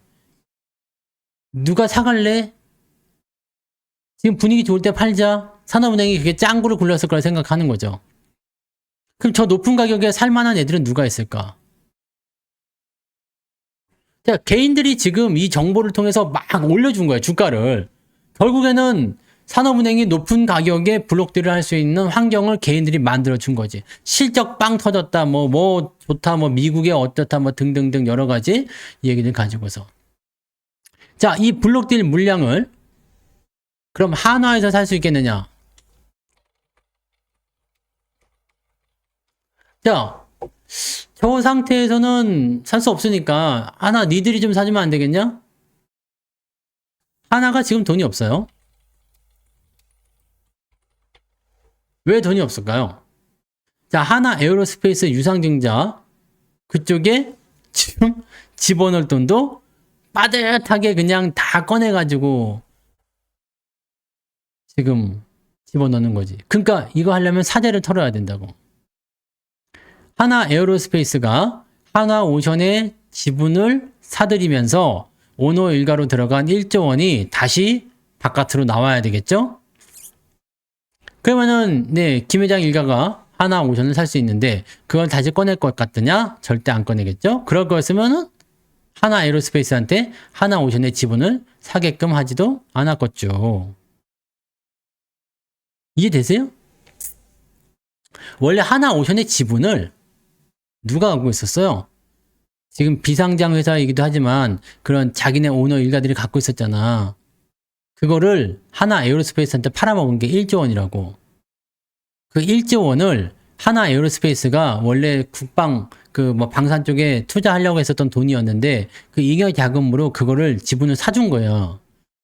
A: 누가 사갈래? 지금 분위기 좋을 때 팔자. 산업은행이 그게 짱구를 굴렸을 거라 생각하는 거죠. 그럼 저 높은 가격에 살만한 애들은 누가 있을까? 자, 개인들이 지금 이 정보를 통해서 막 올려준 거예요, 주가를. 결국에는 산업은행이 높은 가격에 블록딜을 할 수 있는 환경을 개인들이 만들어준 거지. 실적 빵 터졌다, 뭐 좋다, 미국에 어떻다, 등등등 여러 가지 얘기들 가지고서. 자, 이 블록딜 물량을 그럼 한화에서 살 수 있겠느냐? 자, 저 상태에서는 살 수 없으니까 하나 니들이 좀 사주면 안 되겠냐? 하나가 지금 돈이 없어요. 왜 돈이 없을까요? 자, 하나 에어로스페이스 유상증자 그쪽에 지금 집어넣을 돈도 빠듯하게 그냥 다 꺼내가지고 지금 집어넣는 거지. 그러니까 이거 하려면 사재를 털어야 된다고. 하나 에어로스페이스가 하나오션의 지분을 사들이면서 오노 일가로 들어간 1조 원이 다시 바깥으로 나와야 되겠죠? 그러면은 네, 김 회장 일가가 하나 오션을 살 수 있는데 그걸 다시 꺼낼 것 같느냐? 절대 안 꺼내겠죠. 그럴 거였으면은 하나 에어로스페이스한테 하나 오션의 지분을 사게끔 하지도 않았겠죠. 이해되세요? 원래 하나 오션의 지분을 누가 갖고 있었어요? 지금 비상장 회사이기도 하지만 그런 자기네 오너 일가들이 갖고 있었잖아. 그거를 하나 에어로스페이스한테 팔아먹은 게 1조 원이라고. 그 1조 원을 하나 에어로스페이스가 원래 국방 그 뭐 방산 쪽에 투자하려고 했었던 돈이었는데 그 잉여 자금으로 그거를 지분을 사준 거예요.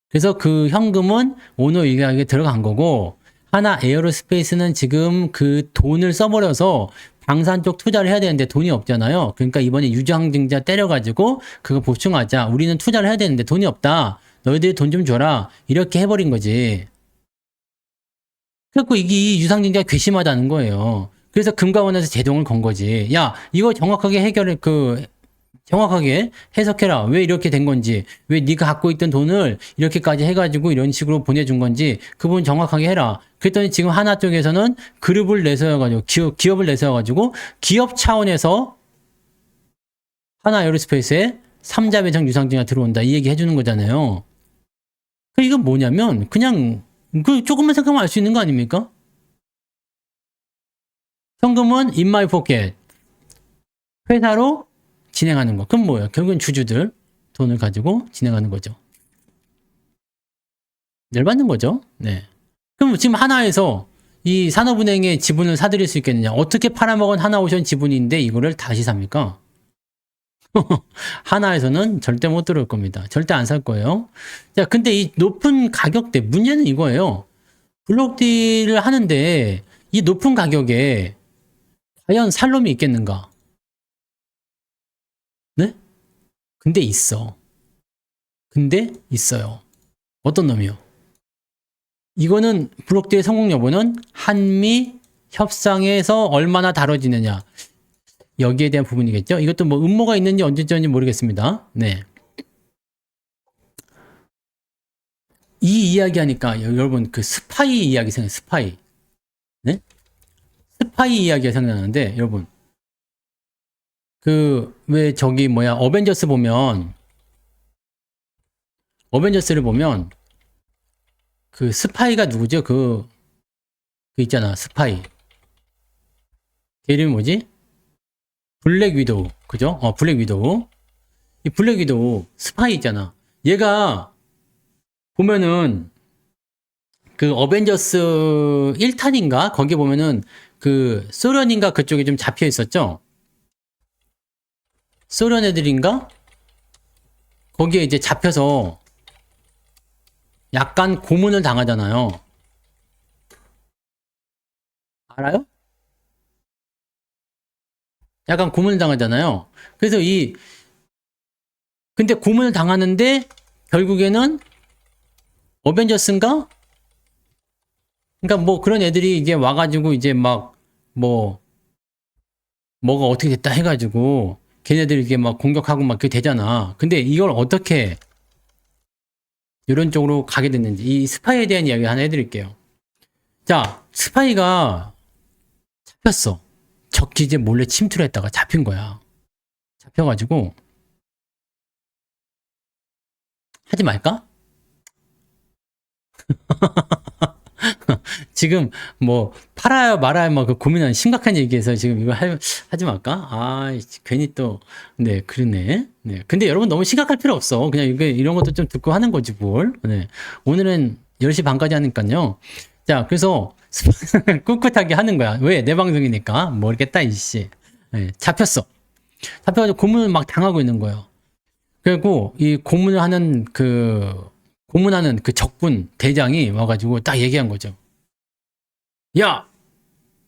A: 그래서 그 현금은 오너 일가에게 들어간 거고 하나 에어로스페이스는 지금 그 돈을 써버려서 방산 쪽 투자를 해야 되는데 돈이 없잖아요. 그러니까 이번에 유주항쟁자 때려가지고 그거 보충하자. 우리는 투자를 해야 되는데 돈이 없다. 너희들이 돈 좀 줘라. 이렇게 해버린 거지. 그래갖고 이게 유상증자가 괘씸하다는 거예요. 그래서 금감원에서 제동을 건 거지. 야, 이거 정확하게 정확하게 해석해라. 왜 이렇게 된 건지, 왜 네가 갖고 있던 돈을 이렇게까지 해가지고 이런 식으로 보내준 건지 그 부분 정확하게 해라. 그랬더니 지금 하나 쪽에서는 그룹을 내세워가지고 기업을 내세워가지고 기업 차원에서 하나 에어로스페이스에 3자 배정 유상증자 들어온다 이 얘기 해주는 거잖아요. 그 이건 뭐냐면 그냥 그 조금만 생각하면 알 수 있는 거 아닙니까? 현금은 in my pocket. 회사로 진행하는 거. 그럼 뭐예요? 결국은 주주들 돈을 가지고 진행하는 거죠. 열받는 거죠. 네. 그럼 지금 하나에서 이 산업은행의 지분을 사들일 수 있겠느냐? 어떻게 팔아먹은 하나오션 지분인데 이거를 다시 삽니까? 하나에서는 절대 못 들어올 겁니다. 절대 안 살 거예요. 자, 근데 이 높은 가격대, 문제는 이거예요. 블록딜을 하는데 이 높은 가격에 과연 살 놈이 있겠는가? 네? 근데 있어. 근데 있어요. 어떤 놈이요? 이거는 블록딜의 성공 여부는 한미 협상에서 얼마나 다뤄지느냐. 여기에 대한 부분이겠죠. 이것도 뭐 음모가 있는지 언제쯤인지 모르겠습니다. 네. 이 이야기 하니까 여러분 그 스파이 이야기 생각나요. 스파이. 네? 스파이 이야기가 생각나는데 여러분 그 왜 저기 뭐야 어벤져스를 보면 그 스파이가 누구죠? 그 있잖아 스파이. 걔 이름이 뭐지? 블랙 위도우. 그죠? 블랙 위도우. 이 블랙 위도우 스파이 있잖아. 얘가 보면은 그 어벤져스 1탄인가? 거기 보면은 그 소련인가 그쪽에 좀 잡혀 있었죠? 소련 애들인가? 거기에 이제 잡혀서 약간 고문을 당하잖아요. 알아요? 약간 고문을 당하잖아요. 그래서 근데 고문을 당하는데 결국에는 어벤져스인가? 그러니까 뭐 그런 애들이 이제 와가지고 이제 막 뭐가 어떻게 됐다 해가지고 걔네들 이게 막 공격하고 막 그게 되잖아. 근데 이걸 어떻게 이런 쪽으로 가게 됐는지 이 스파이에 대한 이야기 하나 해드릴게요. 자, 스파이가 잡혔어. 적 기지에 몰래 침투를 했다가 잡힌 거야. 잡혀가지고 하지 말까? 지금 뭐 팔아야 말아야 막 그 고민하는 심각한 얘기에서 지금 이거 하지 말까? 아, 괜히 또 네, 그러네. 네. 근데 여러분 너무 심각할 필요 없어. 그냥 이런 것도 좀 듣고 하는 거지 뭘. 네. 오늘은 10시 반까지 하니까요. 자, 그래서 꿋꿋하게 하는 거야. 왜? 내 방송이니까. 모르겠다 이씨. 네, 잡혔어. 잡혀가지고 고문을 막 당하고 있는 거예요. 그리고 이 고문하는 그 적군 대장이 와가지고 딱 얘기한 거죠. 야!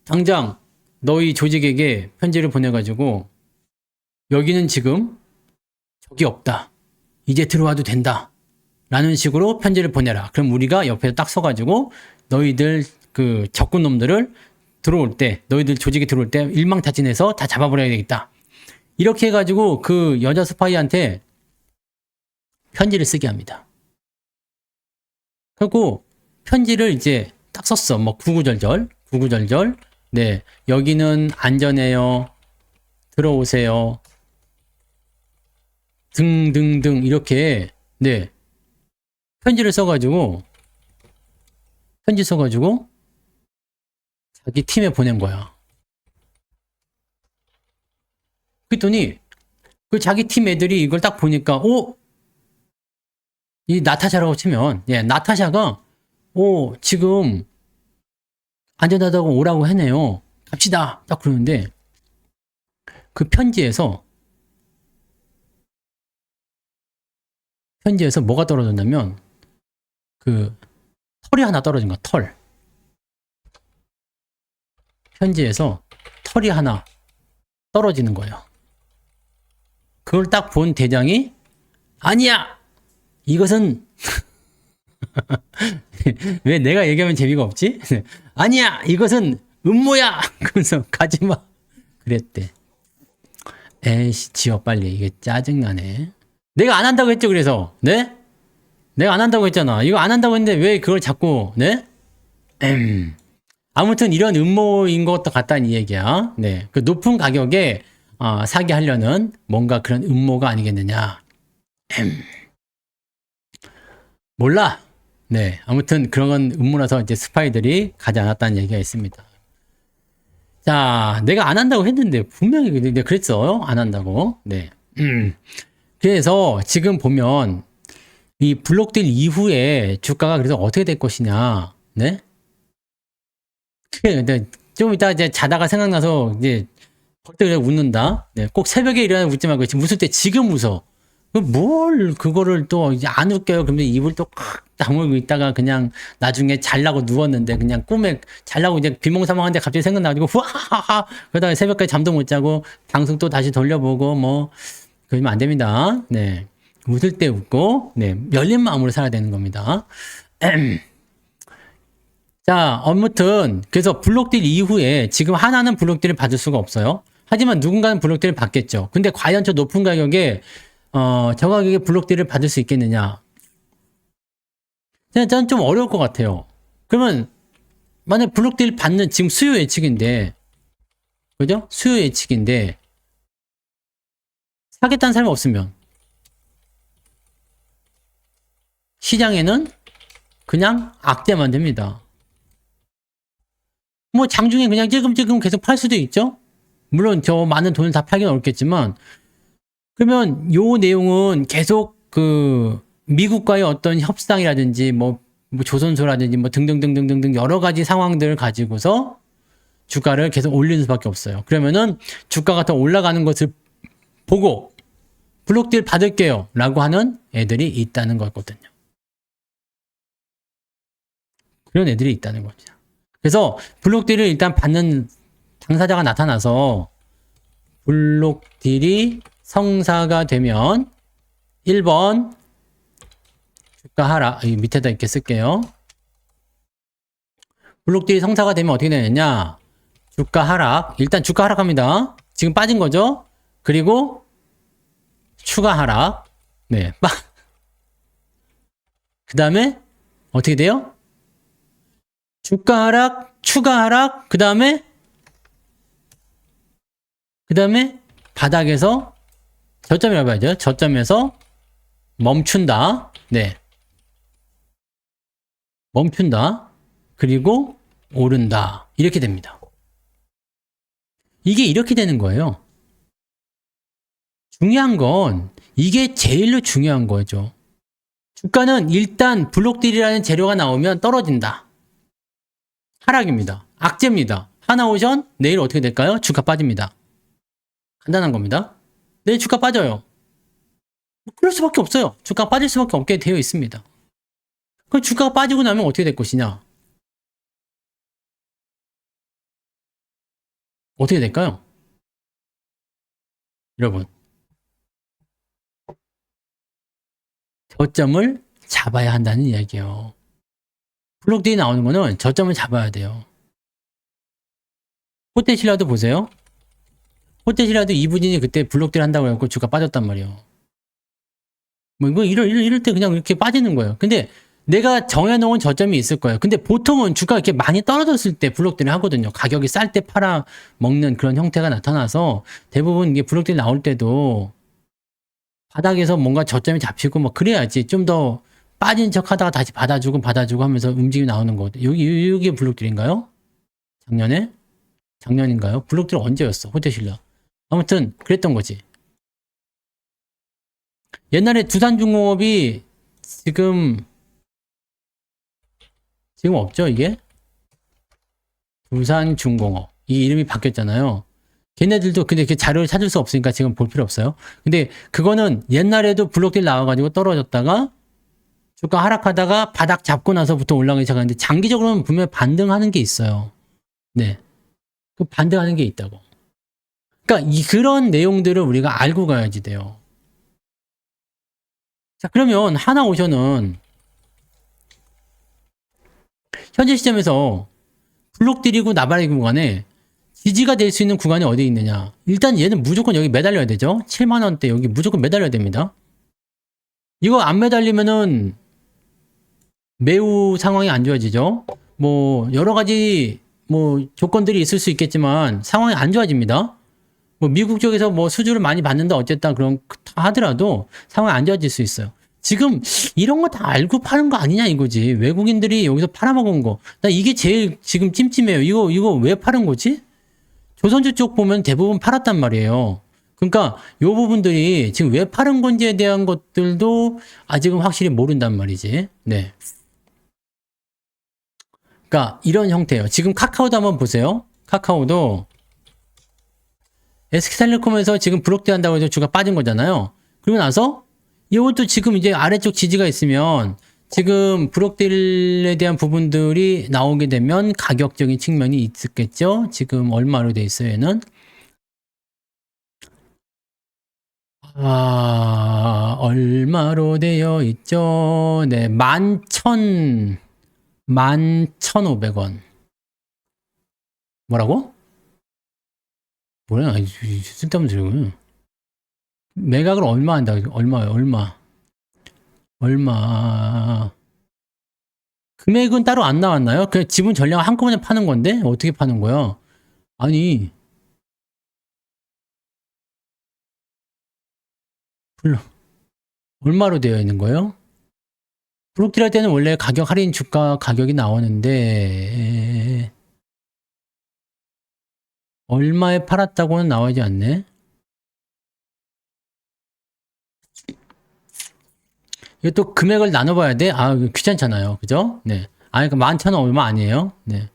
A: 당장 너희 조직에게 편지를 보내가지고 여기는 지금 적이 없다. 이제 들어와도 된다. 라는 식으로 편지를 보내라. 그럼 우리가 옆에 딱 서가지고 너희들 그 적군 놈들을 들어올 때, 너희들 조직에 들어올 때 일망타진해서 다 잡아버려야 되겠다. 이렇게 해가지고 그 여자 스파이한테 편지를 쓰게 합니다. 그리고 편지를 이제 딱 썼어. 뭐 구구절절. 네, 여기는 안전해요. 들어오세요. 등등등 이렇게 네 편지 써가지고 자기 팀에 보낸 거야. 그랬더니 그 자기 팀 애들이 이걸 딱 보니까 이 나타샤라고 치면 나타샤가 지금 안전하다고 오라고 하네요. 갑시다. 딱 그러는데 그 편지에서 뭐가 떨어졌냐면 그 털이 하나 떨어진 거야. 털. 편지에서 털이 하나 떨어지는 거예요. 그걸 딱 본 대장이 아니야! 이것은 왜 내가 얘기하면 재미가 없지? 아니야! 이것은 음모야! 그러면서 가지마! 그랬대. 에이씨 지워 빨리. 이게 짜증나네. 내가 안 한다고 했죠 그래서. 네? 내가 안 한다고 했잖아. 이거 안 한다고 했는데 왜 그걸 자꾸 네? 아무튼 이런 음모인 것도 같다는 이 얘기야. 네. 그 높은 가격에 사게 하려는 뭔가 그런 음모가 아니겠느냐. 몰라. 네. 아무튼 그런 건 음모라서 이제 스파이들이 가지 않았다는 얘기가 있습니다. 자, 내가 안 한다고 했는데 분명히 내가 그랬어. 안 한다고. 네. 그래서 지금 보면 이 블록딜 이후에 주가가 그래서 어떻게 될 것이냐. 네? 근데 좀 이따 이제 자다가 생각나서 이제 벌떡 웃는다. 네, 꼭 새벽에 일어나 웃지 말고 지금 웃을 때 지금 웃어. 뭘 그거를 또 이제 안 웃겨요. 그러면 입을 또 콱 다물고 있다가 그냥 나중에 잘라고 누웠는데 그냥 꿈에 잘라고 이제 비몽사몽한데 갑자기 생각나가지고 후하하하 그러다가 새벽까지 잠도 못 자고 방송 또 다시 돌려보고 뭐 그러면 안 됩니다. 네, 웃을 때 웃고 네 열린 마음으로 살아야 되는 겁니다. 자, 아무튼 그래서 블록딜 이후에 지금 하나는 블록딜을 받을 수가 없어요. 하지만 누군가는 블록딜을 받겠죠. 근데 과연 저 높은 가격에 저 가격에 블록딜을 받을 수 있겠느냐? 저는 좀 어려울 것 같아요. 그러면 만약 블록딜 받는 지금 수요 예측인데, 그죠? 수요 예측인데 사겠다는 사람이 없으면 시장에는 그냥 악재만 됩니다. 뭐 장중에 그냥 찔끔찔끔 계속 팔 수도 있죠. 물론 저 많은 돈을 다 팔기는 어렵겠지만 그러면 요 내용은 계속 그 미국과의 어떤 협상이라든지 뭐 조선소라든지 뭐 등등등등등등 여러 가지 상황들을 가지고서 주가를 계속 올리는 수밖에 없어요. 그러면은 주가가 더 올라가는 것을 보고 블록딜 받을게요 라고 하는 애들이 있다는 거거든요. 그런 애들이 있다는 거죠. 그래서 블록딜을 일단 받는 당사자가 나타나서 블록딜이 성사가 되면 1번 주가 하락, 이 밑에다 이렇게 쓸게요. 블록딜이 성사가 되면 어떻게 되느냐? 주가 하락. 일단 주가 하락합니다. 지금 빠진 거죠? 그리고 추가 하락. 네. 그 다음에 어떻게 돼요? 주가 하락, 추가 하락, 그 다음에 바닥에서 저점이라고 해야죠. 저점에서 멈춘다. 네. 멈춘다. 그리고 오른다. 이렇게 됩니다. 이게 이렇게 되는 거예요. 중요한 건 이게 제일로 중요한 거죠. 주가는 일단 블록딜이라는 재료가 나오면 떨어진다. 하락입니다. 악재입니다. 하나오션 내일 어떻게 될까요? 주가 빠집니다. 간단한 겁니다. 내일 주가 빠져요. 그럴 수밖에 없어요. 주가 빠질 수밖에 없게 되어 있습니다. 그럼 주가가 빠지고 나면 어떻게 될 것이냐? 어떻게 될까요? 여러분, 저점을 잡아야 한다는 이야기예요. 블록딜이 나오는 거는 저점을 잡아야 돼요. 호텔신라도 보세요. 호텔신라도 이부진이 그때 블록딜 한다고 해갖고 주가 빠졌단 말이에요. 뭐 이럴 때 그냥 이렇게 빠지는 거예요. 근데 내가 정해놓은 저점이 있을 거예요. 근데 보통은 주가가 이렇게 많이 떨어졌을 때 블록들이 하거든요. 가격이 쌀 때 팔아 먹는 그런 형태가 나타나서 대부분 이게 블록들이 나올 때도 바닥에서 뭔가 저점이 잡히고 뭐 그래야지 좀 더 빠진 척 하다가 다시 받아주고 하면서 움직임이 나오는 거거든요. 여기 블록들인가요? 작년인가요? 블록들 언제였어? 호텔신라. 아무튼 그랬던 거지. 옛날에 두산중공업이 지금 없죠, 이게? 두산중공업. 이 이름이 바뀌었잖아요. 걔네들도 근데 그 자료를 찾을 수 없으니까 지금 볼 필요 없어요. 근데 그거는 옛날에도 블록들 나와가지고 떨어졌다가 주가 하락하다가 바닥 잡고 나서부터 올라가기 시작하는데 장기적으로는 분명히 반등하는 게 있어요. 네. 그 반등하는 게 있다고. 그러니까 그런 내용들을 우리가 알고 가야지 돼요. 자, 그러면 하나오션은 현재 시점에서 블록들이고 나발이고 구간에 지지가 될 수 있는 구간이 어디 있느냐. 일단 얘는 무조건 여기 매달려야 되죠. 7만원대 여기 무조건 매달려야 됩니다. 이거 안 매달리면은 매우 상황이 안 좋아지죠. 뭐 여러 가지 뭐 조건들이 있을 수 있겠지만 상황이 안 좋아집니다. 뭐 미국 쪽에서 뭐 수주를 많이 받는다 어쨌다 그런 하더라도 상황이 안 좋아질 수 있어요. 지금 이런 거 다 알고 파는 거 아니냐 이거지. 외국인들이 여기서 팔아먹은 거. 나 이게 제일 지금 찜찜해요. 이거 왜 파는 거지? 조선주 쪽 보면 대부분 팔았단 말이에요. 그러니까 요 부분들이 지금 왜 파는 건지에 대한 것들도 아직은 확실히 모른단 말이지. 네. 그러니까 이런 형태예요. 지금 카카오도 한번 보세요. 카카오도 SK텔레콤에서 지금 블록대 한다고 해서 주가 빠진 거잖아요. 그리고 나서 이것도 지금 이제 아래쪽 지지가 있으면 지금 브록딜에 대한 부분들이 나오게 되면 가격적인 측면이 있겠죠. 지금 얼마로 돼 있어요, 얘는? 얼마로 되어 있죠? 네, 11,500원. 뭐라고? 뭐야, 쓸데없는 소리고. 매각을 얼마 한다, 얼마. 금액은 따로 안 나왔나요? 그냥 지분 전량 한꺼번에 파는 건데? 어떻게 파는 거야? 아니, 얼마로 되어 있는 거예요? 브록딜 할 때는 원래 가격 할인 주가 가격이 나오는데, 얼마에 팔았다고는 나오지 않네? 이것도 금액을 나눠봐야 돼? 귀찮잖아요. 그죠? 네. 그 11,000원 얼마 아니에요? 네.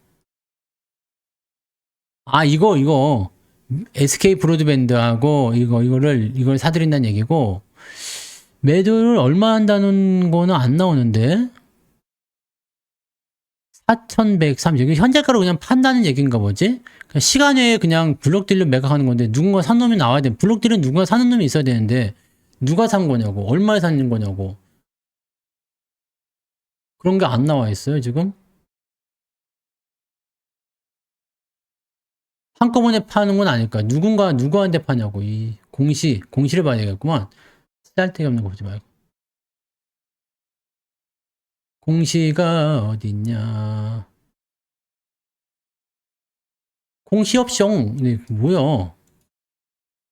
A: 이거. SK 브로드밴드하고 이걸 사드린다는 얘기고, 매도를 얼마 한다는 거는 안 나오는데, 4,130. 이게 현재가로 그냥 판다는 얘기인가 보지? 그냥 시간 외에 그냥 블록딜로 매각하는 건데, 누군가 산 놈이 나와야 돼. 블록딜은 누군가 사는 놈이 있어야 되는데, 누가 산 거냐고, 얼마에 산 거냐고. 그런 게 안 나와 있어요, 지금? 한꺼번에 파는 건 아닐까. 누구한테 파냐고. 공시를 봐야 되겠구만. 쓸데기 없는 거 보지 말고. 공시가 어딨냐. 공시 옵션. 네, 뭐야.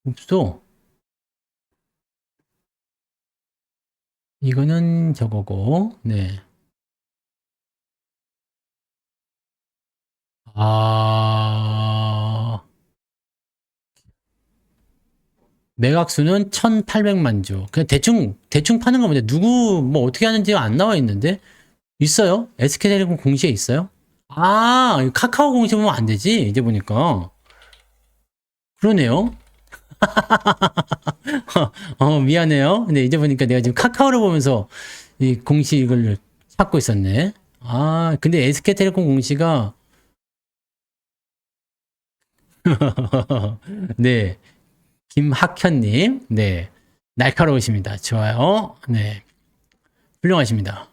A: 없어. 이거는 저거고, 네. 매각수는 1,800만 주. 그냥 대충 파는 겁니다. 뭐 어떻게 하는지 안 나와 있는데? 있어요? SK텔레콤 공시에 있어요? 카카오 공시 보면 안 되지? 이제 보니까. 그러네요. 미안해요. 근데 이제 보니까 내가 지금 카카오를 보면서 이 공시 이걸 찾고 있었네. 근데 SK텔레콤 공시가, 네. 김학현님, 네. 날카로우십니다. 좋아요. 네. 훌륭하십니다.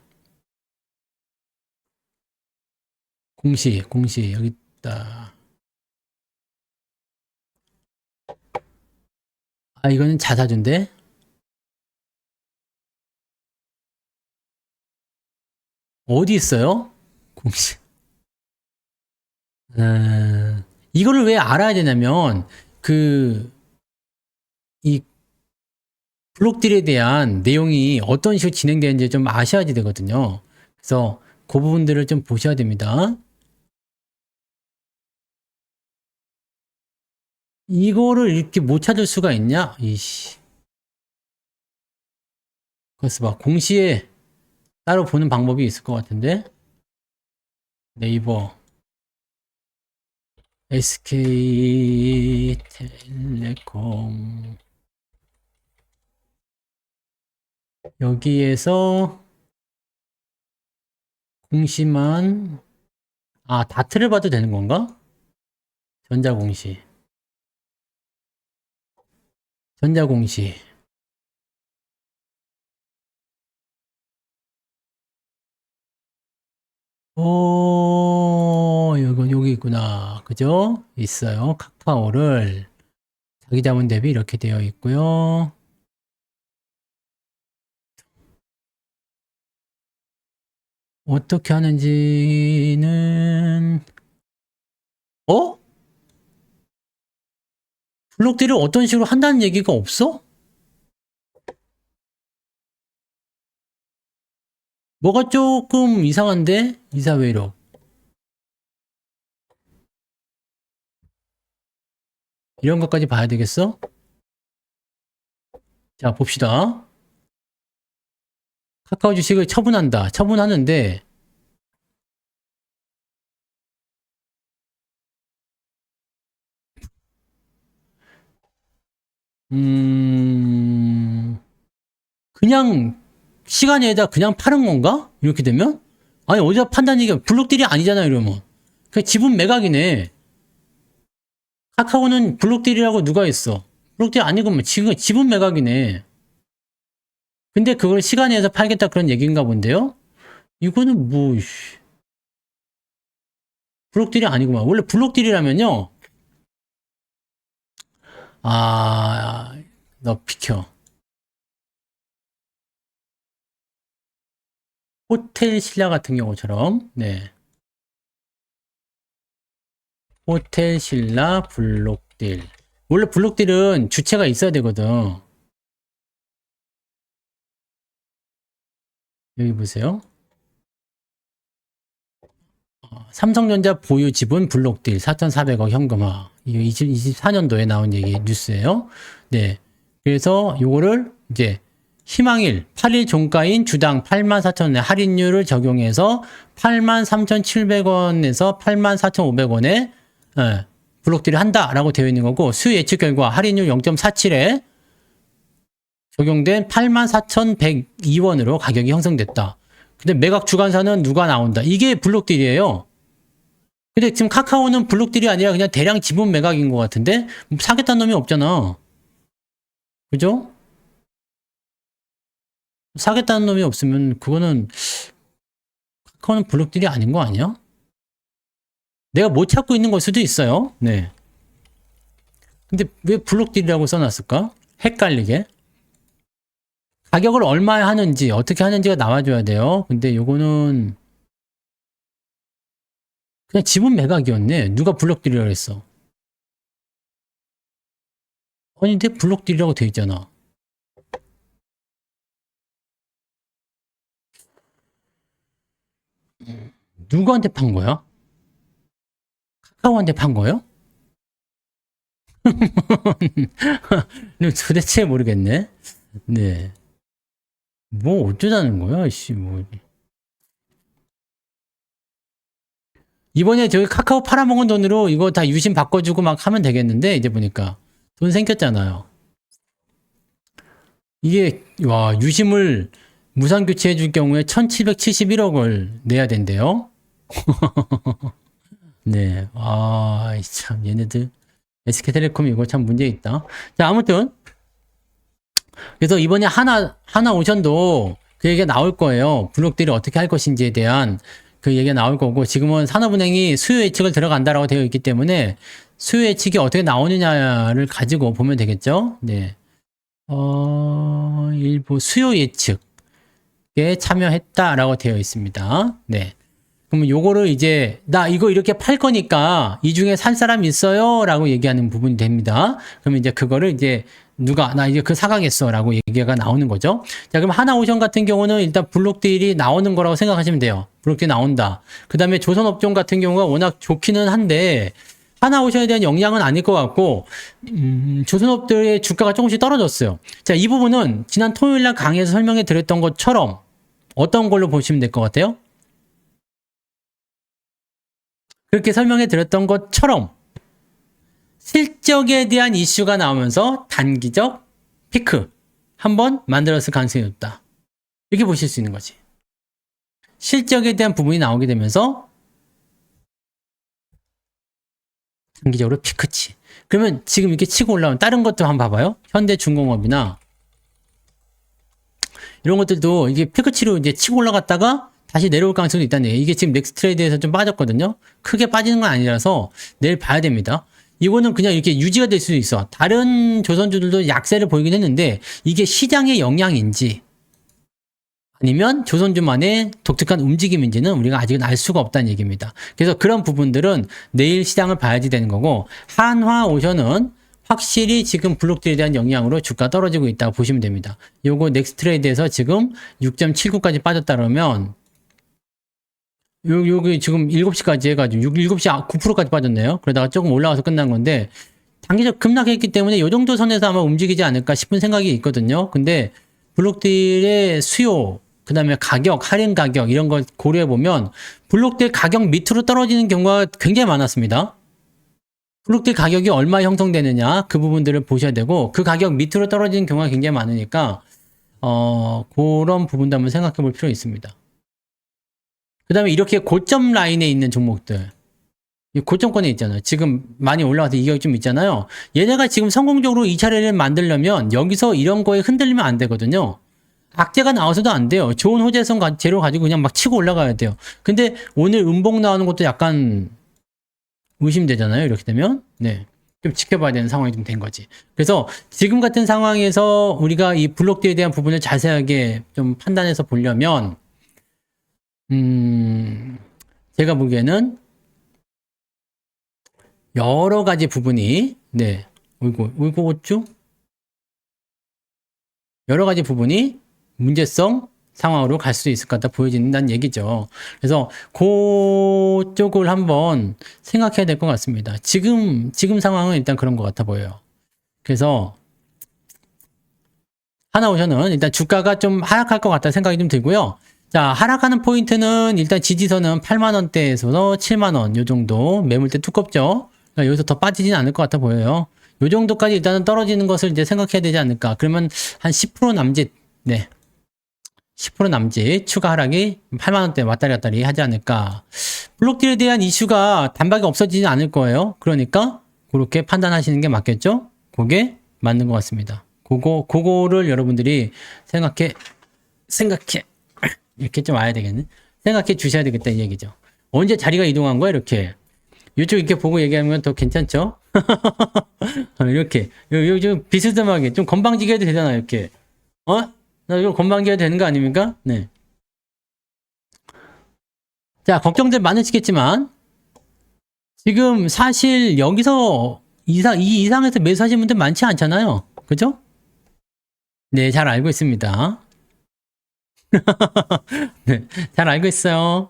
A: 공시, 여기 있다. 이거는 자사주인데? 어디 있어요? 공시. 이거를 왜 알아야 되냐면, 이 블록딜에 대한 내용이 어떤 식으로 진행되는지 좀 아셔야지 되거든요. 그래서 그 부분들을 좀 보셔야 됩니다. 이거를 이렇게 못 찾을 수가 있냐? 이씨. 그래서 막 공시에 따로 보는 방법이 있을 것 같은데. 네이버, SK텔레콤. 여기에서 공시만, 다트를 봐도 되는 건가? 전자공시. 전자공시. 여기 있구나. 그죠? 있어요. 카카오를 자기 자본 대비 이렇게 되어 있고요. 어떻게 하는지는, 블록들을 어떤 식으로 한다는 얘기가 없어? 뭐가 조금 이상한데? 이사회로. 이런 것까지 봐야 되겠어? 자, 봅시다. 카카오 주식을 처분한다. 처분하는데, 그냥 시간에다 그냥 파는 건가? 이렇게 되면? 아니, 어디다 판다는 얘기가 블록딜이 아니잖아, 이러면. 그냥 지분 매각이네. 카카오는 블록딜이라고 누가 했어? 블록딜 아니고만 지금 지분 매각이네. 근데 그걸 시간에서 팔겠다 그런 얘기인가 본데요? 이거는 뭐, 블록딜이 아니구만. 원래 블록딜이라면요. 너 비켜. 호텔 신라 같은 경우처럼, 네. 호텔 신라 블록딜. 원래 블록딜은 주체가 있어야 되거든. 여기 보세요. 삼성전자 보유 지분 블록딜 4,400억 현금화. 이거 2024년도에 나온 얘기 뉴스예요. 네. 그래서 요거를 이제 희망일 8일 종가인 주당 84,000원에 할인율을 적용해서 83,700원에서 84,500원에 블록딜을 한다라고 되어 있는 거고, 수요 예측 결과 할인율 0.47에 적용된 84,102원으로 가격이 형성됐다. 근데 매각 주관사는 누가 나온다? 이게 블록딜이에요. 근데 지금 카카오는 블록딜이 아니라 그냥 대량 지분 매각인 것 같은데 사겠다는 놈이 없잖아. 그죠? 사겠다는 놈이 없으면 그거는 카카오는 블록딜이 아닌 거 아니야? 내가 못 찾고 있는 걸 수도 있어요. 네. 근데 왜 블록딜이라고 써놨을까? 헷갈리게. 가격을 얼마에 하는지 어떻게 하는지가 나와줘야 돼요. 근데 요거는 그냥 지분 매각이었네. 누가 블록딜이라고 했어? 아니 근데 블록딜이라고 돼 있잖아. 누구한테 판 거야? 카카오한테 판 거예요? 도대체 모르겠네. 네. 뭐 어쩌자는 거야, 씨, 뭐. 이번에 저기 카카오 팔아먹은 돈으로 이거 다 유심 바꿔주고 막 하면 되겠는데, 이제 보니까. 돈 생겼잖아요. 이게, 와, 유심을 무상 교체해 줄 경우에 1771억을 내야 된대요. 네. 참, 얘네들. SK텔레콤 이거 참 문제 있다. 자, 아무튼. 그래서 이번에 하나 오션도 그 얘기가 나올 거예요. 블록딜을 어떻게 할 것인지에 대한 그 얘기가 나올 거고, 지금은 산업은행이 수요 예측을 들어간다라고 되어 있기 때문에 수요 예측이 어떻게 나오느냐를 가지고 보면 되겠죠. 네. 일부 수요 예측. 참여했다라고 되어 있습니다. 네. 그러면 요거를 이제 나 이거 이렇게 팔 거니까 이 중에 살 사람 있어요? 라고 얘기하는 부분이 됩니다. 그러면 이제 그거를 이제 누가 나 이제 그 사가겠어 라고 얘기가 나오는 거죠. 자, 그럼 하나오션 같은 경우는 일단 블록딜이 나오는 거라고 생각하시면 돼요. 블록딜 나온다. 그 다음에 조선업종 같은 경우가 워낙 좋기는 한데 하나오션에 대한 영향은 아닐 것 같고 조선업들의 주가가 조금씩 떨어졌어요. 자, 이 부분은 지난 토요일 날 강의에서 설명해 드렸던 것처럼 어떤 걸로 보시면 될 것 같아요? 그렇게 설명해 드렸던 것처럼 실적에 대한 이슈가 나오면서 단기적 피크 한번 만들었을 가능성이 높다. 이렇게 보실 수 있는 거지. 실적에 대한 부분이 나오게 되면서 단기적으로 피크치. 그러면 지금 이렇게 치고 올라오면 다른 것도 한번 봐봐요. 현대중공업이나 이런 것들도 이게 피크치로 이제 치고 올라갔다가 다시 내려올 가능성이 있다는 얘기예요. 이게 지금 넥스트레이드에서 좀 빠졌거든요. 크게 빠지는 건 아니라서 내일 봐야 됩니다. 이거는 그냥 이렇게 유지가 될 수도 있어. 다른 조선주들도 약세를 보이긴 했는데 이게 시장의 영향인지 아니면 조선주만의 독특한 움직임인지는 우리가 아직은 알 수가 없다는 얘기입니다. 그래서 그런 부분들은 내일 시장을 봐야지 되는 거고 한화오션은 확실히 지금 블록딜에 대한 영향으로 주가 떨어지고 있다고 보시면 됩니다. 요거 넥스트레이드에서 지금 6.79까지 빠졌다 그러면 여기 지금 7시까지 해가지고 7시 9%까지 빠졌네요. 그러다가 조금 올라와서 끝난 건데 단기적 급락했기 때문에 이 정도 선에서 아마 움직이지 않을까 싶은 생각이 있거든요. 근데 블록딜의 수요, 그 다음에 가격, 할인 가격 이런 걸 고려해 보면 블록딜 가격 밑으로 떨어지는 경우가 굉장히 많았습니다. 블록딜 가격이 얼마 형성되느냐 그 부분들을 보셔야 되고 그 가격 밑으로 떨어지는 경우가 굉장히 많으니까 그런 부분도 한번 생각해 볼 필요가 있습니다. 그 다음에 이렇게 고점 라인에 있는 종목들 이 고점권에 있잖아요. 지금 많이 올라와서 이격이 좀 있잖아요. 얘네가 지금 성공적으로 2차 랠리를 만들려면 여기서 이런 거에 흔들리면 안 되거든요. 악재가 나와서도 안 돼요. 좋은 호재성 재료 가지고 그냥 막 치고 올라가야 돼요. 근데 오늘 음봉 나오는 것도 약간 의심되잖아요. 이렇게 되면 네, 좀 지켜봐야 되는 상황이 좀 된 거지. 그래서 지금 같은 상황에서 우리가 이 블록딜에 대한 부분을 자세하게 좀 판단해서 보려면 제가 보기에는 여러 가지 부분이 네, 어이구 어쭈? 여러 가지 부분이 문제성 상황으로 갈 수 있을 것 같다 보여진다는 얘기죠. 그래서 그쪽을 한번 생각해야 될 것 같습니다. 지금 상황은 일단 그런 것 같아 보여요. 그래서 하나오션은 일단 주가가 좀 하락할 것 같다 생각이 좀 들고요. 자, 하락하는 포인트는 일단 지지선은 8만원대에서 7만원 요 정도 매물대 두껍죠. 그러니까 여기서 더 빠지진 않을 것 같아 보여요. 요 정도까지 일단은 떨어지는 것을 이제 생각해야 되지 않을까. 그러면 한 10% 남짓, 네. 10% 남짓 추가 하락이 8만원대 왔다리 갔다리 하지 않을까. 블록딜에 대한 이슈가 단박에 없어지지 않을 거예요. 그러니까 그렇게 판단하시는 게 맞겠죠? 그게 맞는 것 같습니다. 그거를 여러분들이 생각해 이렇게 좀 와야 되겠네. 생각해 주셔야 되겠다 이 얘기죠. 언제 자리가 이동한 거야 이렇게. 이쪽 이렇게 보고 얘기하면 더 괜찮죠? 이렇게 여기 좀 비스듬하게 좀 건방지게 해도 되잖아 이렇게. 나 이거 건방지게 해도 되는 거 아닙니까? 네. 자, 걱정들 많으시겠지만 지금 사실 여기서 이 이상에서 매수하시는 분들 많지 않잖아요. 그죠? 네, 잘 알고 있습니다. 네, 잘 알고 있어요.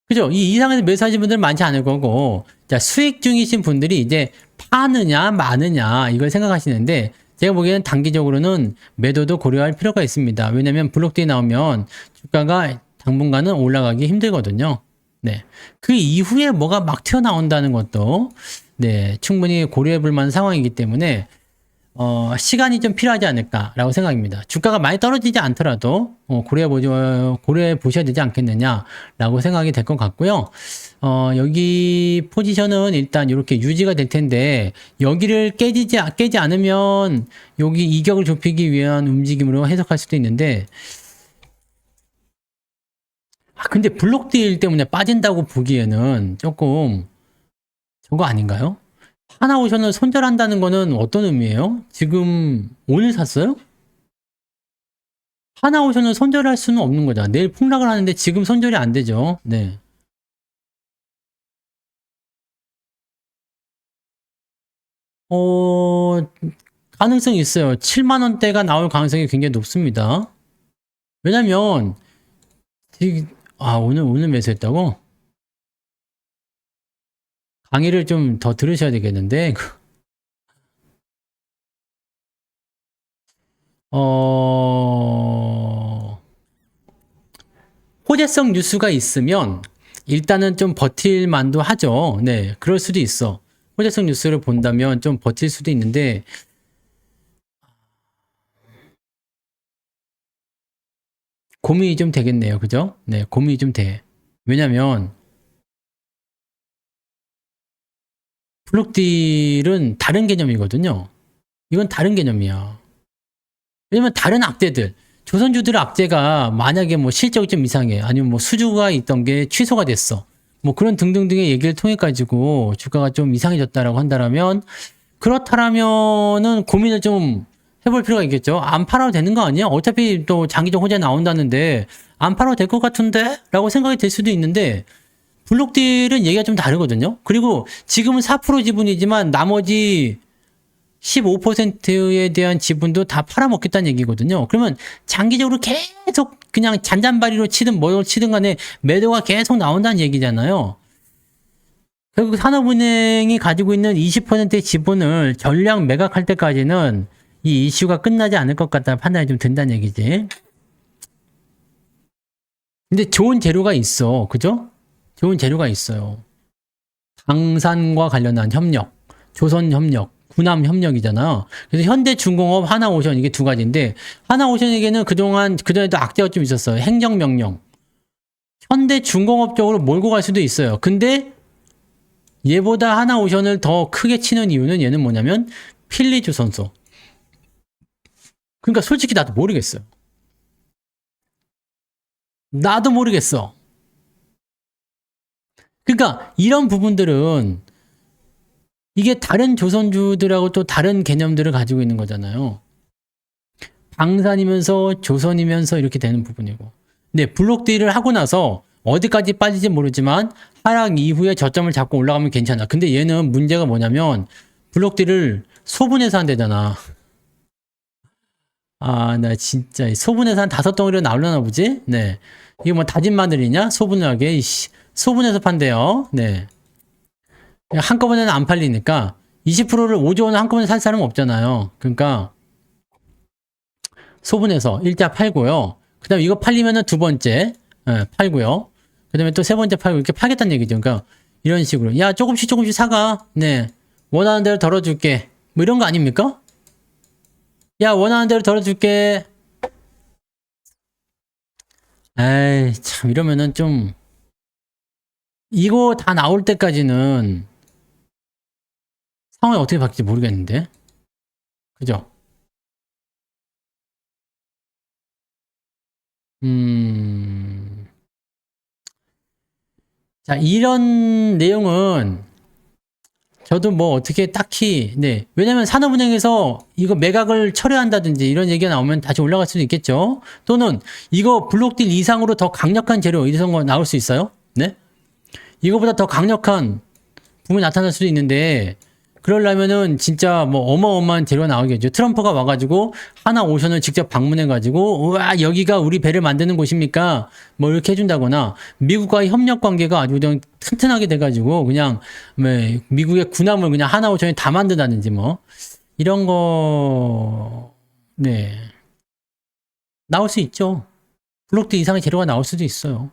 A: 그죠? 이 이상에서 매수하시는 분들 많지 않을 거고, 자, 수익 중이신 분들이 이제 파느냐, 마느냐, 이걸 생각하시는데, 제가 보기에는 단기적으로는 매도도 고려할 필요가 있습니다. 왜냐면 블록딜이 나오면 주가가 당분간은 올라가기 힘들거든요. 네. 그 이후에 뭐가 막 튀어나온다는 것도, 네, 충분히 고려해 볼 만한 상황이기 때문에, 시간이 좀 필요하지 않을까라고 생각입니다. 주가가 많이 떨어지지 않더라도 고려해 보셔야 되지 않겠느냐라고 생각이 될 것 같고요. 여기 포지션은 일단 이렇게 유지가 될 텐데 여기를 깨지 않으면 여기 이격을 좁히기 위한 움직임으로 해석할 수도 있는데 근데 블록딜 때문에 빠진다고 보기에는 조금 저거 아닌가요? 하나오션을 손절한다는 거는 어떤 의미예요? 지금 오늘 샀어요? 하나오션을 손절할 수는 없는 거잖아. 내일 폭락을 하는데 지금 손절이 안 되죠. 네. 어, 가능성이 있어요. 7만 원대가 나올 가능성이 굉장히 높습니다. 왜냐면 오늘 매수했다고? 강의를 좀 더 들으셔야 되겠는데. 호재성 뉴스가 있으면 일단은 좀 버틸 만도 하죠. 네, 그럴 수도 있어. 호재성 뉴스를 본다면 좀 버틸 수도 있는데, 고민이 좀 되겠네요. 그죠? 네, 고민이 좀 돼. 왜냐면, 블록딜은 다른 개념이거든요. 이건 다른 개념이야. 왜냐면 다른 악재들, 조선주들의 악재가 만약에 뭐 실적이 좀 이상해, 아니면 뭐 수주가 있던 게 취소가 됐어, 뭐 그런 등등등의 얘기를 통해 가지고 주가가 좀 이상해졌다라고 한다라면, 그렇다라면은 고민을 좀 해볼 필요가 있겠죠. 안 팔아도 되는 거 아니야? 어차피 또 장기적 호재 나온다는데 안 팔아도 될 것 같은데? 라고 생각이 될 수도 있는데, 블록딜은 얘기가 좀 다르거든요. 그리고 지금은 4% 지분이지만 나머지 15%에 대한 지분도 다 팔아먹겠다는 얘기거든요. 그러면 장기적으로 계속 그냥 잔잔바리로 치든 뭐로 치든 간에 매도가 계속 나온다는 얘기잖아요. 결국 산업은행이 가지고 있는 20%의 지분을 전량 매각할 때까지는 이 이슈가 끝나지 않을 것 같다는 판단이 좀 든다는 얘기지. 근데 좋은 재료가 있어. 그죠? 좋은 재료가 있어요. 방산과 관련한 협력, 조선협력, 군함협력이잖아. 그래서 현대중공업, 하나오션 이게 두 가지인데, 하나오션에게는 그전에도 악재가 좀 있었어요. 행정명령. 현대중공업 쪽으로 몰고 갈 수도 있어요. 근데 얘보다 하나오션을 더 크게 치는 이유는 얘는 뭐냐면 필리조선소. 그러니까 솔직히 나도 모르겠어요. 나도 모르겠어. 그러니까 이런 부분들은 이게 다른 조선주들하고 또 다른 개념들을 가지고 있는 거잖아요. 방산이면서 조선이면서 이렇게 되는 부분이고. 근데 블록딜을 하고 나서 어디까지 빠질지 모르지만 하락 이후에 저점을 잡고 올라가면 괜찮아. 근데 얘는 문제가 뭐냐면 블록딜을 소분해서 한대잖아. 나 진짜 소분해서 한 5덩어리로 나오려나 보지? 네. 이게 뭐 다진 마늘이냐? 소분하게. 소분해서 판대요. 네. 한꺼번에는 안 팔리니까 20%를 5조 원 한꺼번에 살 사람은 없잖아요. 그러니까 소분해서 일자 팔고요. 그 다음에 이거 팔리면은 두 번째 팔고요. 그 다음에 또 세 번째 팔고 이렇게 팔겠다는 얘기죠. 그러니까 이런 식으로 야 조금씩 사가. 네. 원하는 대로 덜어줄게. 뭐 이런 거 아닙니까? 야 원하는 대로 덜어줄게. 에이 참 이러면은 좀 이거 다 나올 때까지는 상황이 어떻게 바뀔지 모르겠는데. 그죠? 자, 이런 내용은 저도 뭐 어떻게 딱히, 네. 왜냐면 산업은행에서 이거 매각을 철회한다든지 이런 얘기가 나오면 다시 올라갈 수도 있겠죠. 또는 이거 블록딜 이상으로 더 강력한 재료, 이런 거 나올 수 있어요. 네. 이거보다 더 강력한 부분이 나타날 수도 있는데, 그러려면은 진짜 뭐 어마어마한 재료가 나오겠죠. 트럼프가 와가지고 하나오션을 직접 방문해가지고 우와 여기가 우리 배를 만드는 곳입니까? 뭐 이렇게 해준다거나 미국과의 협력 관계가 아주 그냥 튼튼하게 돼가지고 그냥 미국의 군함을 그냥 하나오션에 다 만든다든지 뭐 이런 거 네 나올 수 있죠. 블록드 이상의 재료가 나올 수도 있어요.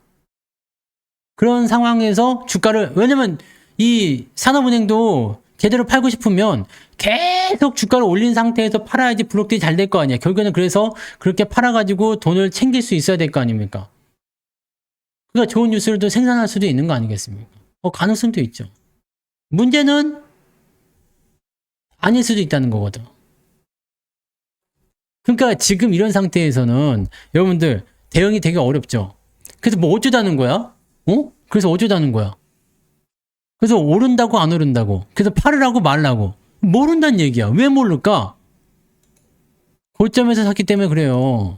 A: 그런 상황에서 주가를 왜냐면 이 산업은행도 제대로 팔고 싶으면 계속 주가를 올린 상태에서 팔아야지 블록딜이 잘 될 거 아니야. 결국에는 그래서 그렇게 팔아가지고 돈을 챙길 수 있어야 될 거 아닙니까? 그러니까 좋은 뉴스를 또 생산할 수도 있는 거 아니겠습니까? 가능성도 있죠. 문제는 아닐 수도 있다는 거거든. 그러니까 지금 이런 상태에서는 여러분들 대응이 되게 어렵죠. 그래서 뭐 어쩌자는 거야? 그래서 어쩌자는 거야? 그래서 오른다고 안 오른다고. 그래서 팔으라고 말라고. 모른다는 얘기야. 왜 모를까? 고점에서 샀기 때문에 그래요.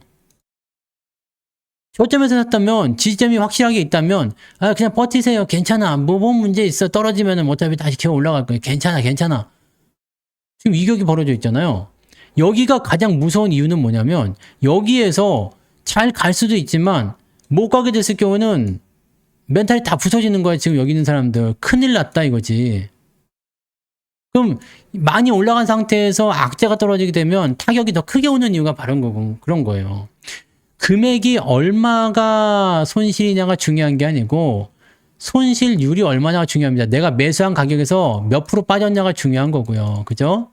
A: 저점에서 샀다면 지지점이 확실하게 있다면 아 그냥 버티세요. 괜찮아. 뭔 문제 있어. 떨어지면은 어차피 다시 기어 올라갈 거예요. 괜찮아. 괜찮아. 지금 이격이 벌어져 있잖아요. 여기가 가장 무서운 이유는 뭐냐면 여기에서 잘 갈 수도 있지만 못 가게 됐을 경우는 멘탈이 다 부서지는 거야. 지금 여기 있는 사람들. 큰일 났다 이거지. 그럼 많이 올라간 상태에서 악재가 떨어지게 되면 타격이 더 크게 오는 이유가 바로 그런 거예요. 금액이 얼마가 손실이냐가 중요한 게 아니고 손실률이 얼마냐가 중요합니다. 내가 매수한 가격에서 몇 프로 빠졌냐가 중요한 거고요. 그죠?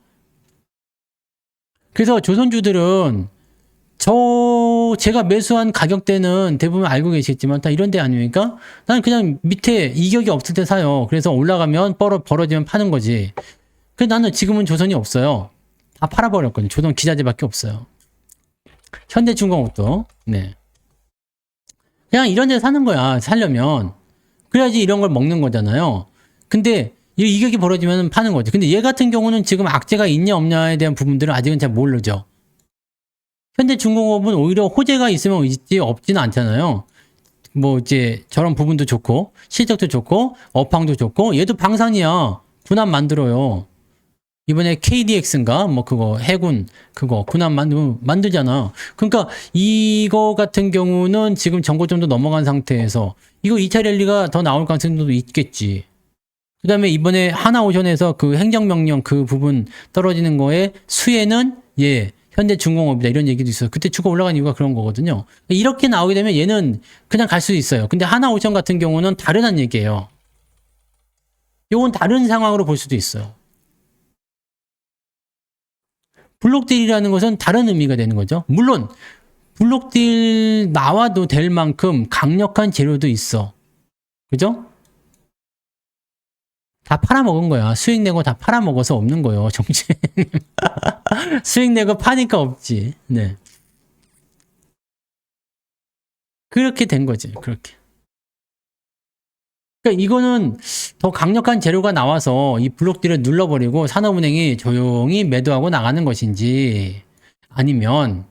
A: 그래서 조선주들은 제가 매수한 가격대는 대부분 알고 계시겠지만 다 이런 데 아닙니까? 난 그냥 밑에 이격이 없을 때 사요. 그래서 올라가면 벌어지면 파는 거지. 그래서 나는 지금은 조선이 없어요. 다 팔아버렸거든요. 조선 기자재밖에 없어요. 현대중공업도. 네. 그냥 이런 데 사는 거야. 살려면. 그래야지 이런 걸 먹는 거잖아요. 근데 이 이격이 벌어지면 파는 거지. 근데 얘 같은 경우는 지금 악재가 있냐 없냐에 대한 부분들은 아직은 잘 모르죠. 현대중공업은 오히려 호재가 있으면 있지 없지는 않잖아요. 뭐 이제 저런 부분도 좋고 실적도 좋고 업황도 좋고 얘도 방산이야. 군함 만들어요. 이번에 KDX인가 뭐 그거 해군 그거 군함 만들잖아. 그러니까 이거 같은 경우는 지금 정고점도 넘어간 상태에서 이거 2차 랠리가 더 나올 가능성도 있겠지. 그 다음에 이번에 하나오션에서 그 행정명령 그 부분 떨어지는 거에 수혜는 현대중공업이다 이런 얘기도 있어요. 그때 주가 올라간 이유가 그런 거거든요. 이렇게 나오게 되면 얘는 그냥 갈 수 있어요. 근데 하나오션 같은 경우는 다르다는 얘기예요. 이건 다른 상황으로 볼 수도 있어요. 블록딜이라는 것은 다른 의미가 되는 거죠. 물론 블록딜 나와도 될 만큼 강력한 재료도 있어. 그죠? 다 팔아먹은 거야. 수익 내고 다 팔아먹어서 없는 거예요. 정치. 수익 내고 파니까 없지. 네. 그렇게 된 거지. 그렇게. 그러니까 이거는 더 강력한 재료가 나와서 이 블록딜을 눌러버리고 산업은행이 조용히 매도하고 나가는 것인지 아니면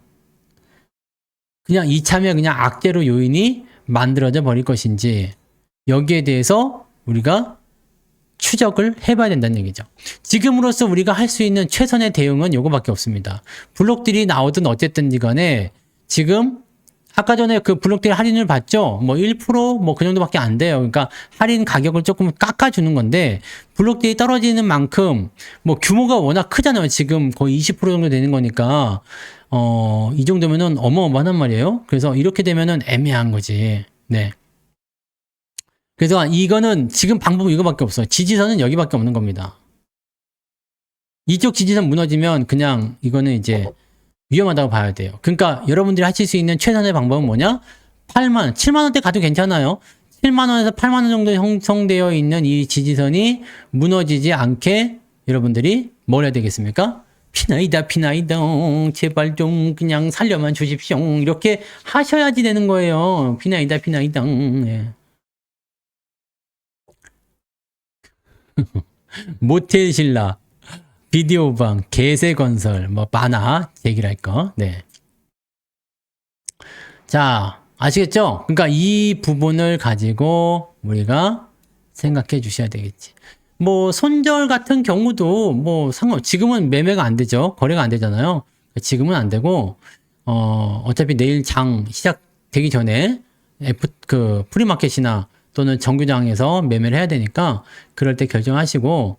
A: 그냥 이참에 그냥 악재로 요인이 만들어져 버릴 것인지 여기에 대해서 우리가 추적을 해봐야 된다는 얘기죠. 지금으로서 우리가 할 수 있는 최선의 대응은 요거밖에 없습니다. 블록딜이 나오든 어쨌든 간에 지금 아까 전에 그 블록딜 할인을 받죠? 뭐 1%뭐 그 정도밖에 안 돼요. 그러니까 할인 가격을 조금 깎아주는 건데 블록딜이 떨어지는 만큼 뭐 규모가 워낙 크잖아요. 지금 거의 20% 정도 되는 거니까 이 정도면은 어마어마한 말이에요. 그래서 이렇게 되면은 애매한 거지. 네. 그래서 이거는 지금 방법은 이거밖에 없어요. 지지선은 여기밖에 없는 겁니다. 이쪽 지지선 무너지면 그냥 이거는 이제 위험하다고 봐야 돼요. 그러니까 여러분들이 하실 수 있는 최선의 방법은 뭐냐? 8만, 7만 원대 가도 괜찮아요. 7만 원에서 8만 원 정도 형성되어 있는 이 지지선이 무너지지 않게 여러분들이 뭘 해야 되겠습니까? 피나이다 제발 좀 그냥 살려만 주십시오. 이렇게 하셔야지 되는 거예요. 피나이다 예. 모텔 신라, 비디오방, 개세건설, 뭐 많아 얘기를 할 거. 네. 자, 아시겠죠? 그러니까 이 부분을 가지고 우리가 생각해 주셔야 되겠지. 뭐 손절 같은 경우도 뭐 지금은 매매가 안 되죠. 거래가 안 되잖아요. 지금은 안 되고 어차피 내일 장 시작되기 전에 프리마켓이나 또는 정규장에서 매매를 해야 되니까 그럴 때 결정하시고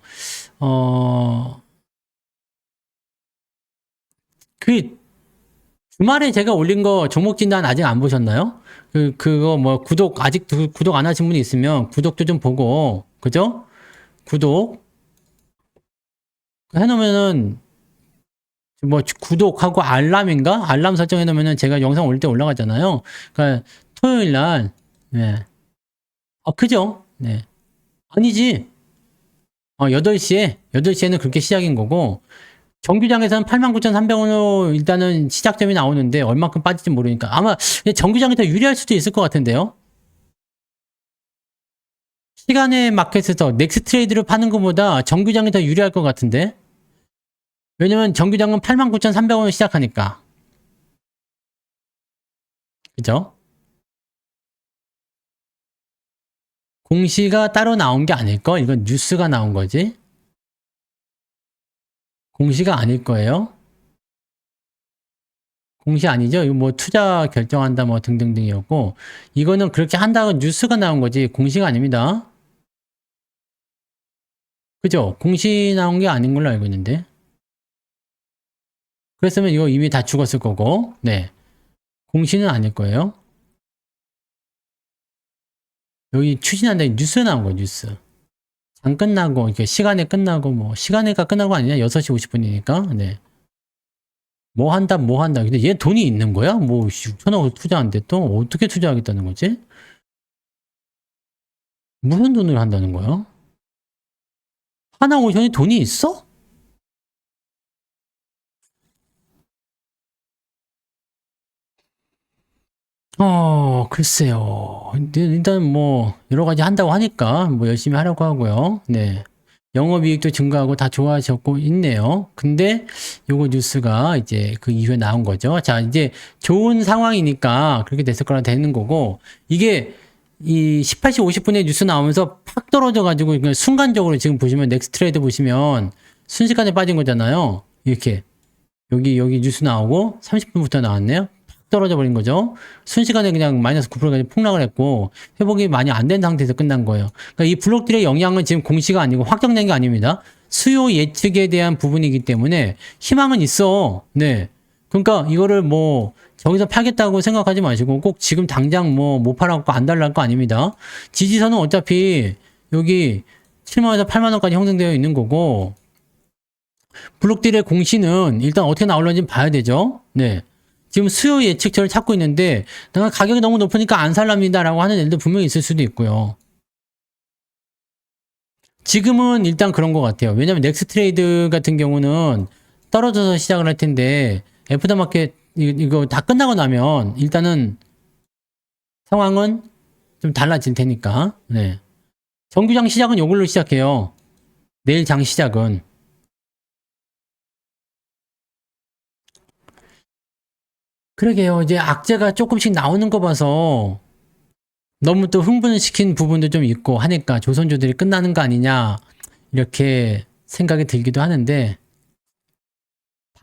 A: 그 주말에 제가 올린 거 종목 진단 아직 안 보셨나요? 그거 뭐 아직 구독 안 하신 분이 있으면 구독도 좀 보고 그죠? 구독 해놓으면은 뭐 구독하고 알람 설정해 놓으면은 제가 영상 올릴 때 올라가잖아요. 그러니까 토요일 날 네. 그죠? 네. 아니지. 8시에는 그렇게 시작인 거고, 정규장에서는 89,300원으로 일단은 시작점이 나오는데, 얼마큼 빠질지 모르니까. 아마 정규장이 더 유리할 수도 있을 것 같은데요? 시간의 마켓에서 넥스 트레이드를 파는 것보다 정규장이 더 유리할 것 같은데? 왜냐면 정규장은 89,300원을 시작하니까. 그죠? 공시가 따로 나온 게 아닐걸? 이건 뉴스가 나온 거지? 공시가 아닐 거예요? 공시 아니죠? 이거 뭐 투자 결정한다 뭐 등등등이었고, 이거는 그렇게 한다고 뉴스가 나온 거지 공시가 아닙니다. 그죠? 공시 나온 게 아닌 걸로 알고 있는데. 그랬으면 이거 이미 다 죽었을 거고, 네. 공시는 아닐 거예요. 여기 추진한다. 뉴스에 나온 거, 뉴스. 장 끝나고, 이렇게 시간에 끝나고, 뭐, 시간에가 끝나고 아니냐? 6시 50분이니까, 네. 뭐 한다, 뭐 한다. 근데 얘 돈이 있는 거야? 뭐, 6천억 투자한데 또 어떻게 투자하겠다는 거지? 무슨 돈을 한다는 거야? 하나오션이 돈이 있어? 글쎄요. 근데 일단 뭐, 여러 가지 한다고 하니까, 뭐, 열심히 하려고 하고요. 네. 영업이익도 증가하고 다 좋아졌고 있네요. 근데 요거 뉴스가 이제 그 이후에 나온 거죠. 자, 이제 좋은 상황이니까 그렇게 됐을 거라 되는 거고, 이게 이 18시 50분에 뉴스 나오면서 팍 떨어져가지고, 순간적으로 지금 보시면 넥스트레이드 보시면 순식간에 빠진 거잖아요. 이렇게. 여기 뉴스 나오고 30분부터 나왔네요. 떨어져 버린 거죠. 순식간에 그냥 마이너스 9%까지 폭락을 했고 회복이 많이 안 된 상태에서 끝난 거예요. 그러니까 이 블록들의 영향은 지금 공시가 아니고 확정된 게 아닙니다. 수요 예측에 대한 부분이기 때문에 희망은 있어. 네. 그러니까 이거를 뭐 저기서 팔겠다고 생각하지 마시고 꼭 지금 당장 뭐 못 팔아갖고 안 달랄 거 아닙니다. 지지선은 어차피 여기 7만원에서 8만원까지 형성되어 있는 거고 블록들의 공시는 일단 어떻게 나올는지 봐야 되죠. 네. 지금 수요 예측처를 찾고 있는데 내가 가격이 너무 높으니까 안 살랍니다라고 하는 애들도 분명히 있을 수도 있고요. 지금은 일단 그런 것 같아요. 왜냐면 넥스트레이드 같은 경우는 떨어져서 시작을 할 텐데 애프터마켓 이거 다 끝나고 나면 일단은 상황은 좀 달라질 테니까. 네. 정규장 시작은 이걸로 시작해요. 내일 장 시작은. 그러게요. 이제 악재가 조금씩 나오는 거 봐서 너무 또 흥분시킨 부분도 좀 있고 하니까 조선주들이 끝나는 거 아니냐 이렇게 생각이 들기도 하는데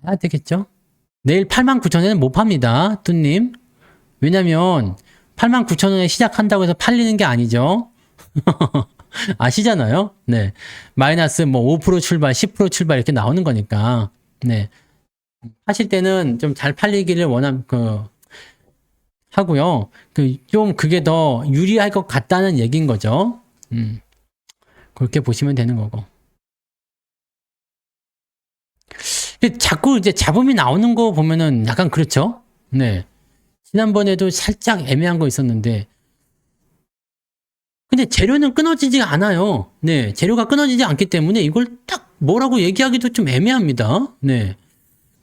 A: 봐야 되겠죠? 내일 89,000원에는 못 팝니다. 뚜님. 왜냐면 89,000원에 시작한다고 해서 팔리는 게 아니죠. 아시잖아요? 네. 마이너스 뭐 5% 출발, 10% 출발 이렇게 나오는 거니까. 네. 하실 때는 좀 잘 팔리기를 하고요. 좀 그게 더 유리할 것 같다는 얘기인 거죠. 그렇게 보시면 되는 거고. 근데 자꾸 이제 잡음이 나오는 거 보면은 약간 그렇죠? 네. 지난번에도 살짝 애매한 거 있었는데. 근데 재료는 끊어지지 않아요. 네. 재료가 끊어지지 않기 때문에 이걸 딱 뭐라고 얘기하기도 좀 애매합니다. 네.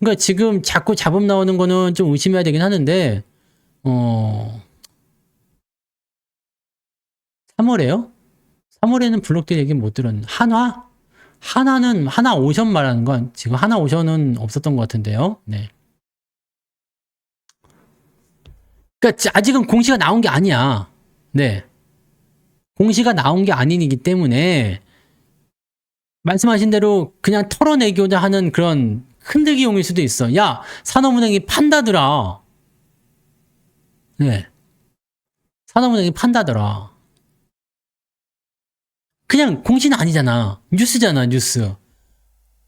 A: 그러니까 지금 자꾸 잡음 나오는 거는 좀 의심해야 되긴 하는데, 3월에요? 3월에는 블록들 얘기 못 들었는데, 하나 오션 말하는 건, 지금 하나 오션은 없었던 것 같은데요. 네. 그러니까 아직은 공시가 나온 게 아니야. 네. 공시가 나온 게 아니기 때문에, 말씀하신 대로 그냥 털어내고자 하는 그런 흔들기용일 수도 있어. 야, 산업은행이 판다더라. 네. 산업은행이 판다더라. 그냥 공시는 아니잖아. 뉴스잖아, 뉴스.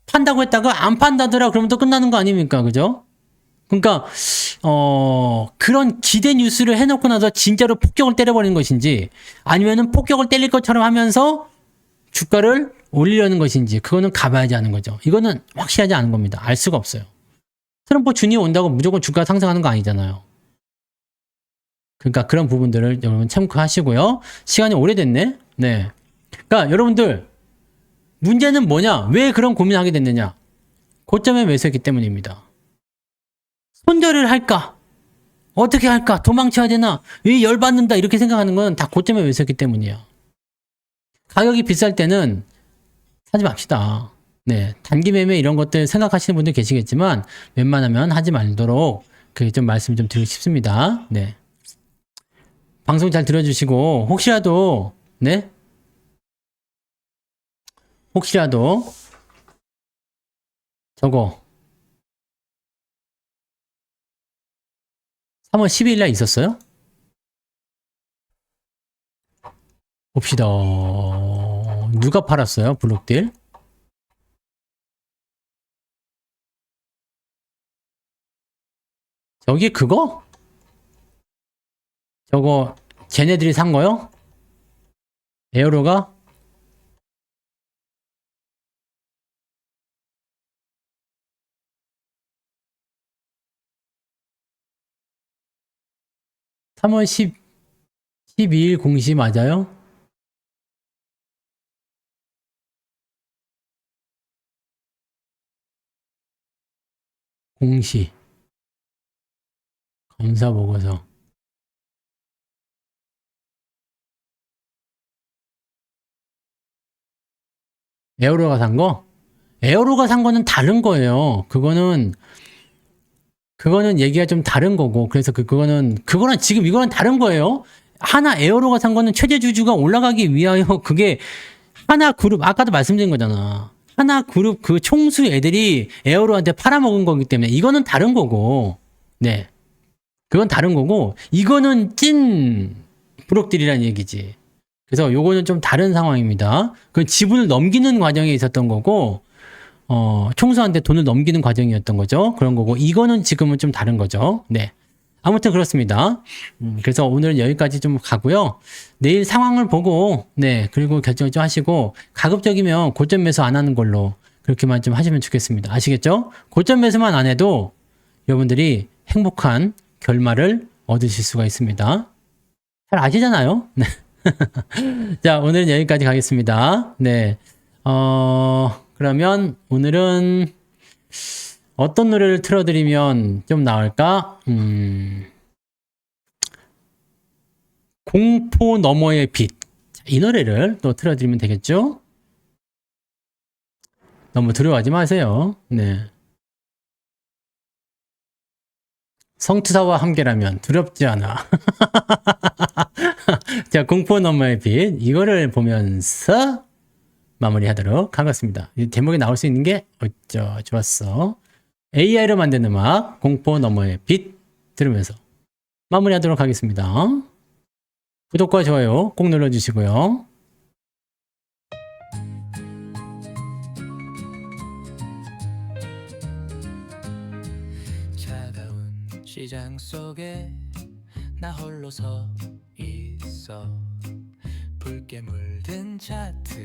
A: 판다고 했다가 안 판다더라 그러면 또 끝나는 거 아닙니까? 그죠? 그러니까 그런 기대 뉴스를 해놓고 나서 진짜로 폭격을 때려버리는 것인지 아니면은 폭격을 때릴 것처럼 하면서 주가를 올리려는 것인지 그거는 가봐야지 하는 거죠. 이거는 확실하지 않은 겁니다. 알 수가 없어요. 트럼프 준이 온다고 무조건 주가 상승하는 거 아니잖아요. 그러니까 그런 부분들을 여러분 참고하시고요. 시간이 오래됐네. 네. 그러니까 여러분들 문제는 뭐냐? 왜 그런 고민을 하게 됐느냐? 고점에 매수했기 때문입니다. 손절을 할까? 어떻게 할까? 도망쳐야 되나? 왜 열받는다? 이렇게 생각하는 건 다 고점에 매수했기 때문이에요. 가격이 비쌀 때는 사지 맙시다. 네, 단기 매매 이런 것들 생각하시는 분들 계시겠지만 웬만하면 하지 말도록 그 좀 말씀 좀 드리고 싶습니다. 네. 방송 잘 들어주시고 네, 혹시라도 저거 3월 12일 날 있었어요? 봅시다. 누가 팔았어요? 블록딜? 저기 그거? 저거 쟤네들이 산 거요? 에어로가? 삼월 12일 공시 맞아요? 공시 감사 보고서 에어로가 산 거? 에어로가 산 거는 다른 거예요. 그거는 얘기가 좀 다른 거고 그래서 그거는 지금 이거는 다른 거예요. 하나 에어로가 산 거는 최대 주주가 올라가기 위하여 그게 하나 그룹 아까도 말씀드린 거잖아. 하나 그룹 그 총수 애들이 에어로한테 팔아먹은 거기 때문에 이거는 다른 거고 네 그건 다른 거고 이거는 찐 브록딜이라는 얘기지. 그래서 요거는 좀 다른 상황입니다. 그 지분을 넘기는 과정에 있었던 거고 총수한테 돈을 넘기는 과정이었던 거죠. 그런 거고 이거는 지금은 좀 다른 거죠. 네. 아무튼 그렇습니다. 그래서 오늘은 여기까지 좀 가고요. 내일 상황을 보고 네 그리고 결정 좀 하시고 가급적이면 고점 매수 안 하는 걸로 그렇게만 좀 하시면 좋겠습니다. 아시겠죠? 고점 매수만 안 해도 여러분들이 행복한 결말을 얻으실 수가 있습니다. 잘 아시잖아요. 네. 자 오늘은 여기까지 가겠습니다. 네. 그러면 오늘은 어떤 노래를 틀어드리면 좀 나을까? 공포 너머의 빛. 이 노래를 또 틀어드리면 되겠죠? 너무 두려워하지 마세요. 네. 성투사와 함께라면 두렵지 않아. 자, 공포 너머의 빛. 이거를 보면서 마무리하도록 하겠습니다. 이 제목에 나올 수 있는 게 좋았어. AI로 만든 음악 공포 너머의 빛 들으면서 마무리하도록 하겠습니다. 구독과 좋아요 꼭 눌러주시고요.
C: 차가운 시장 속에 나 홀로 서 있어 붉게 물든 차트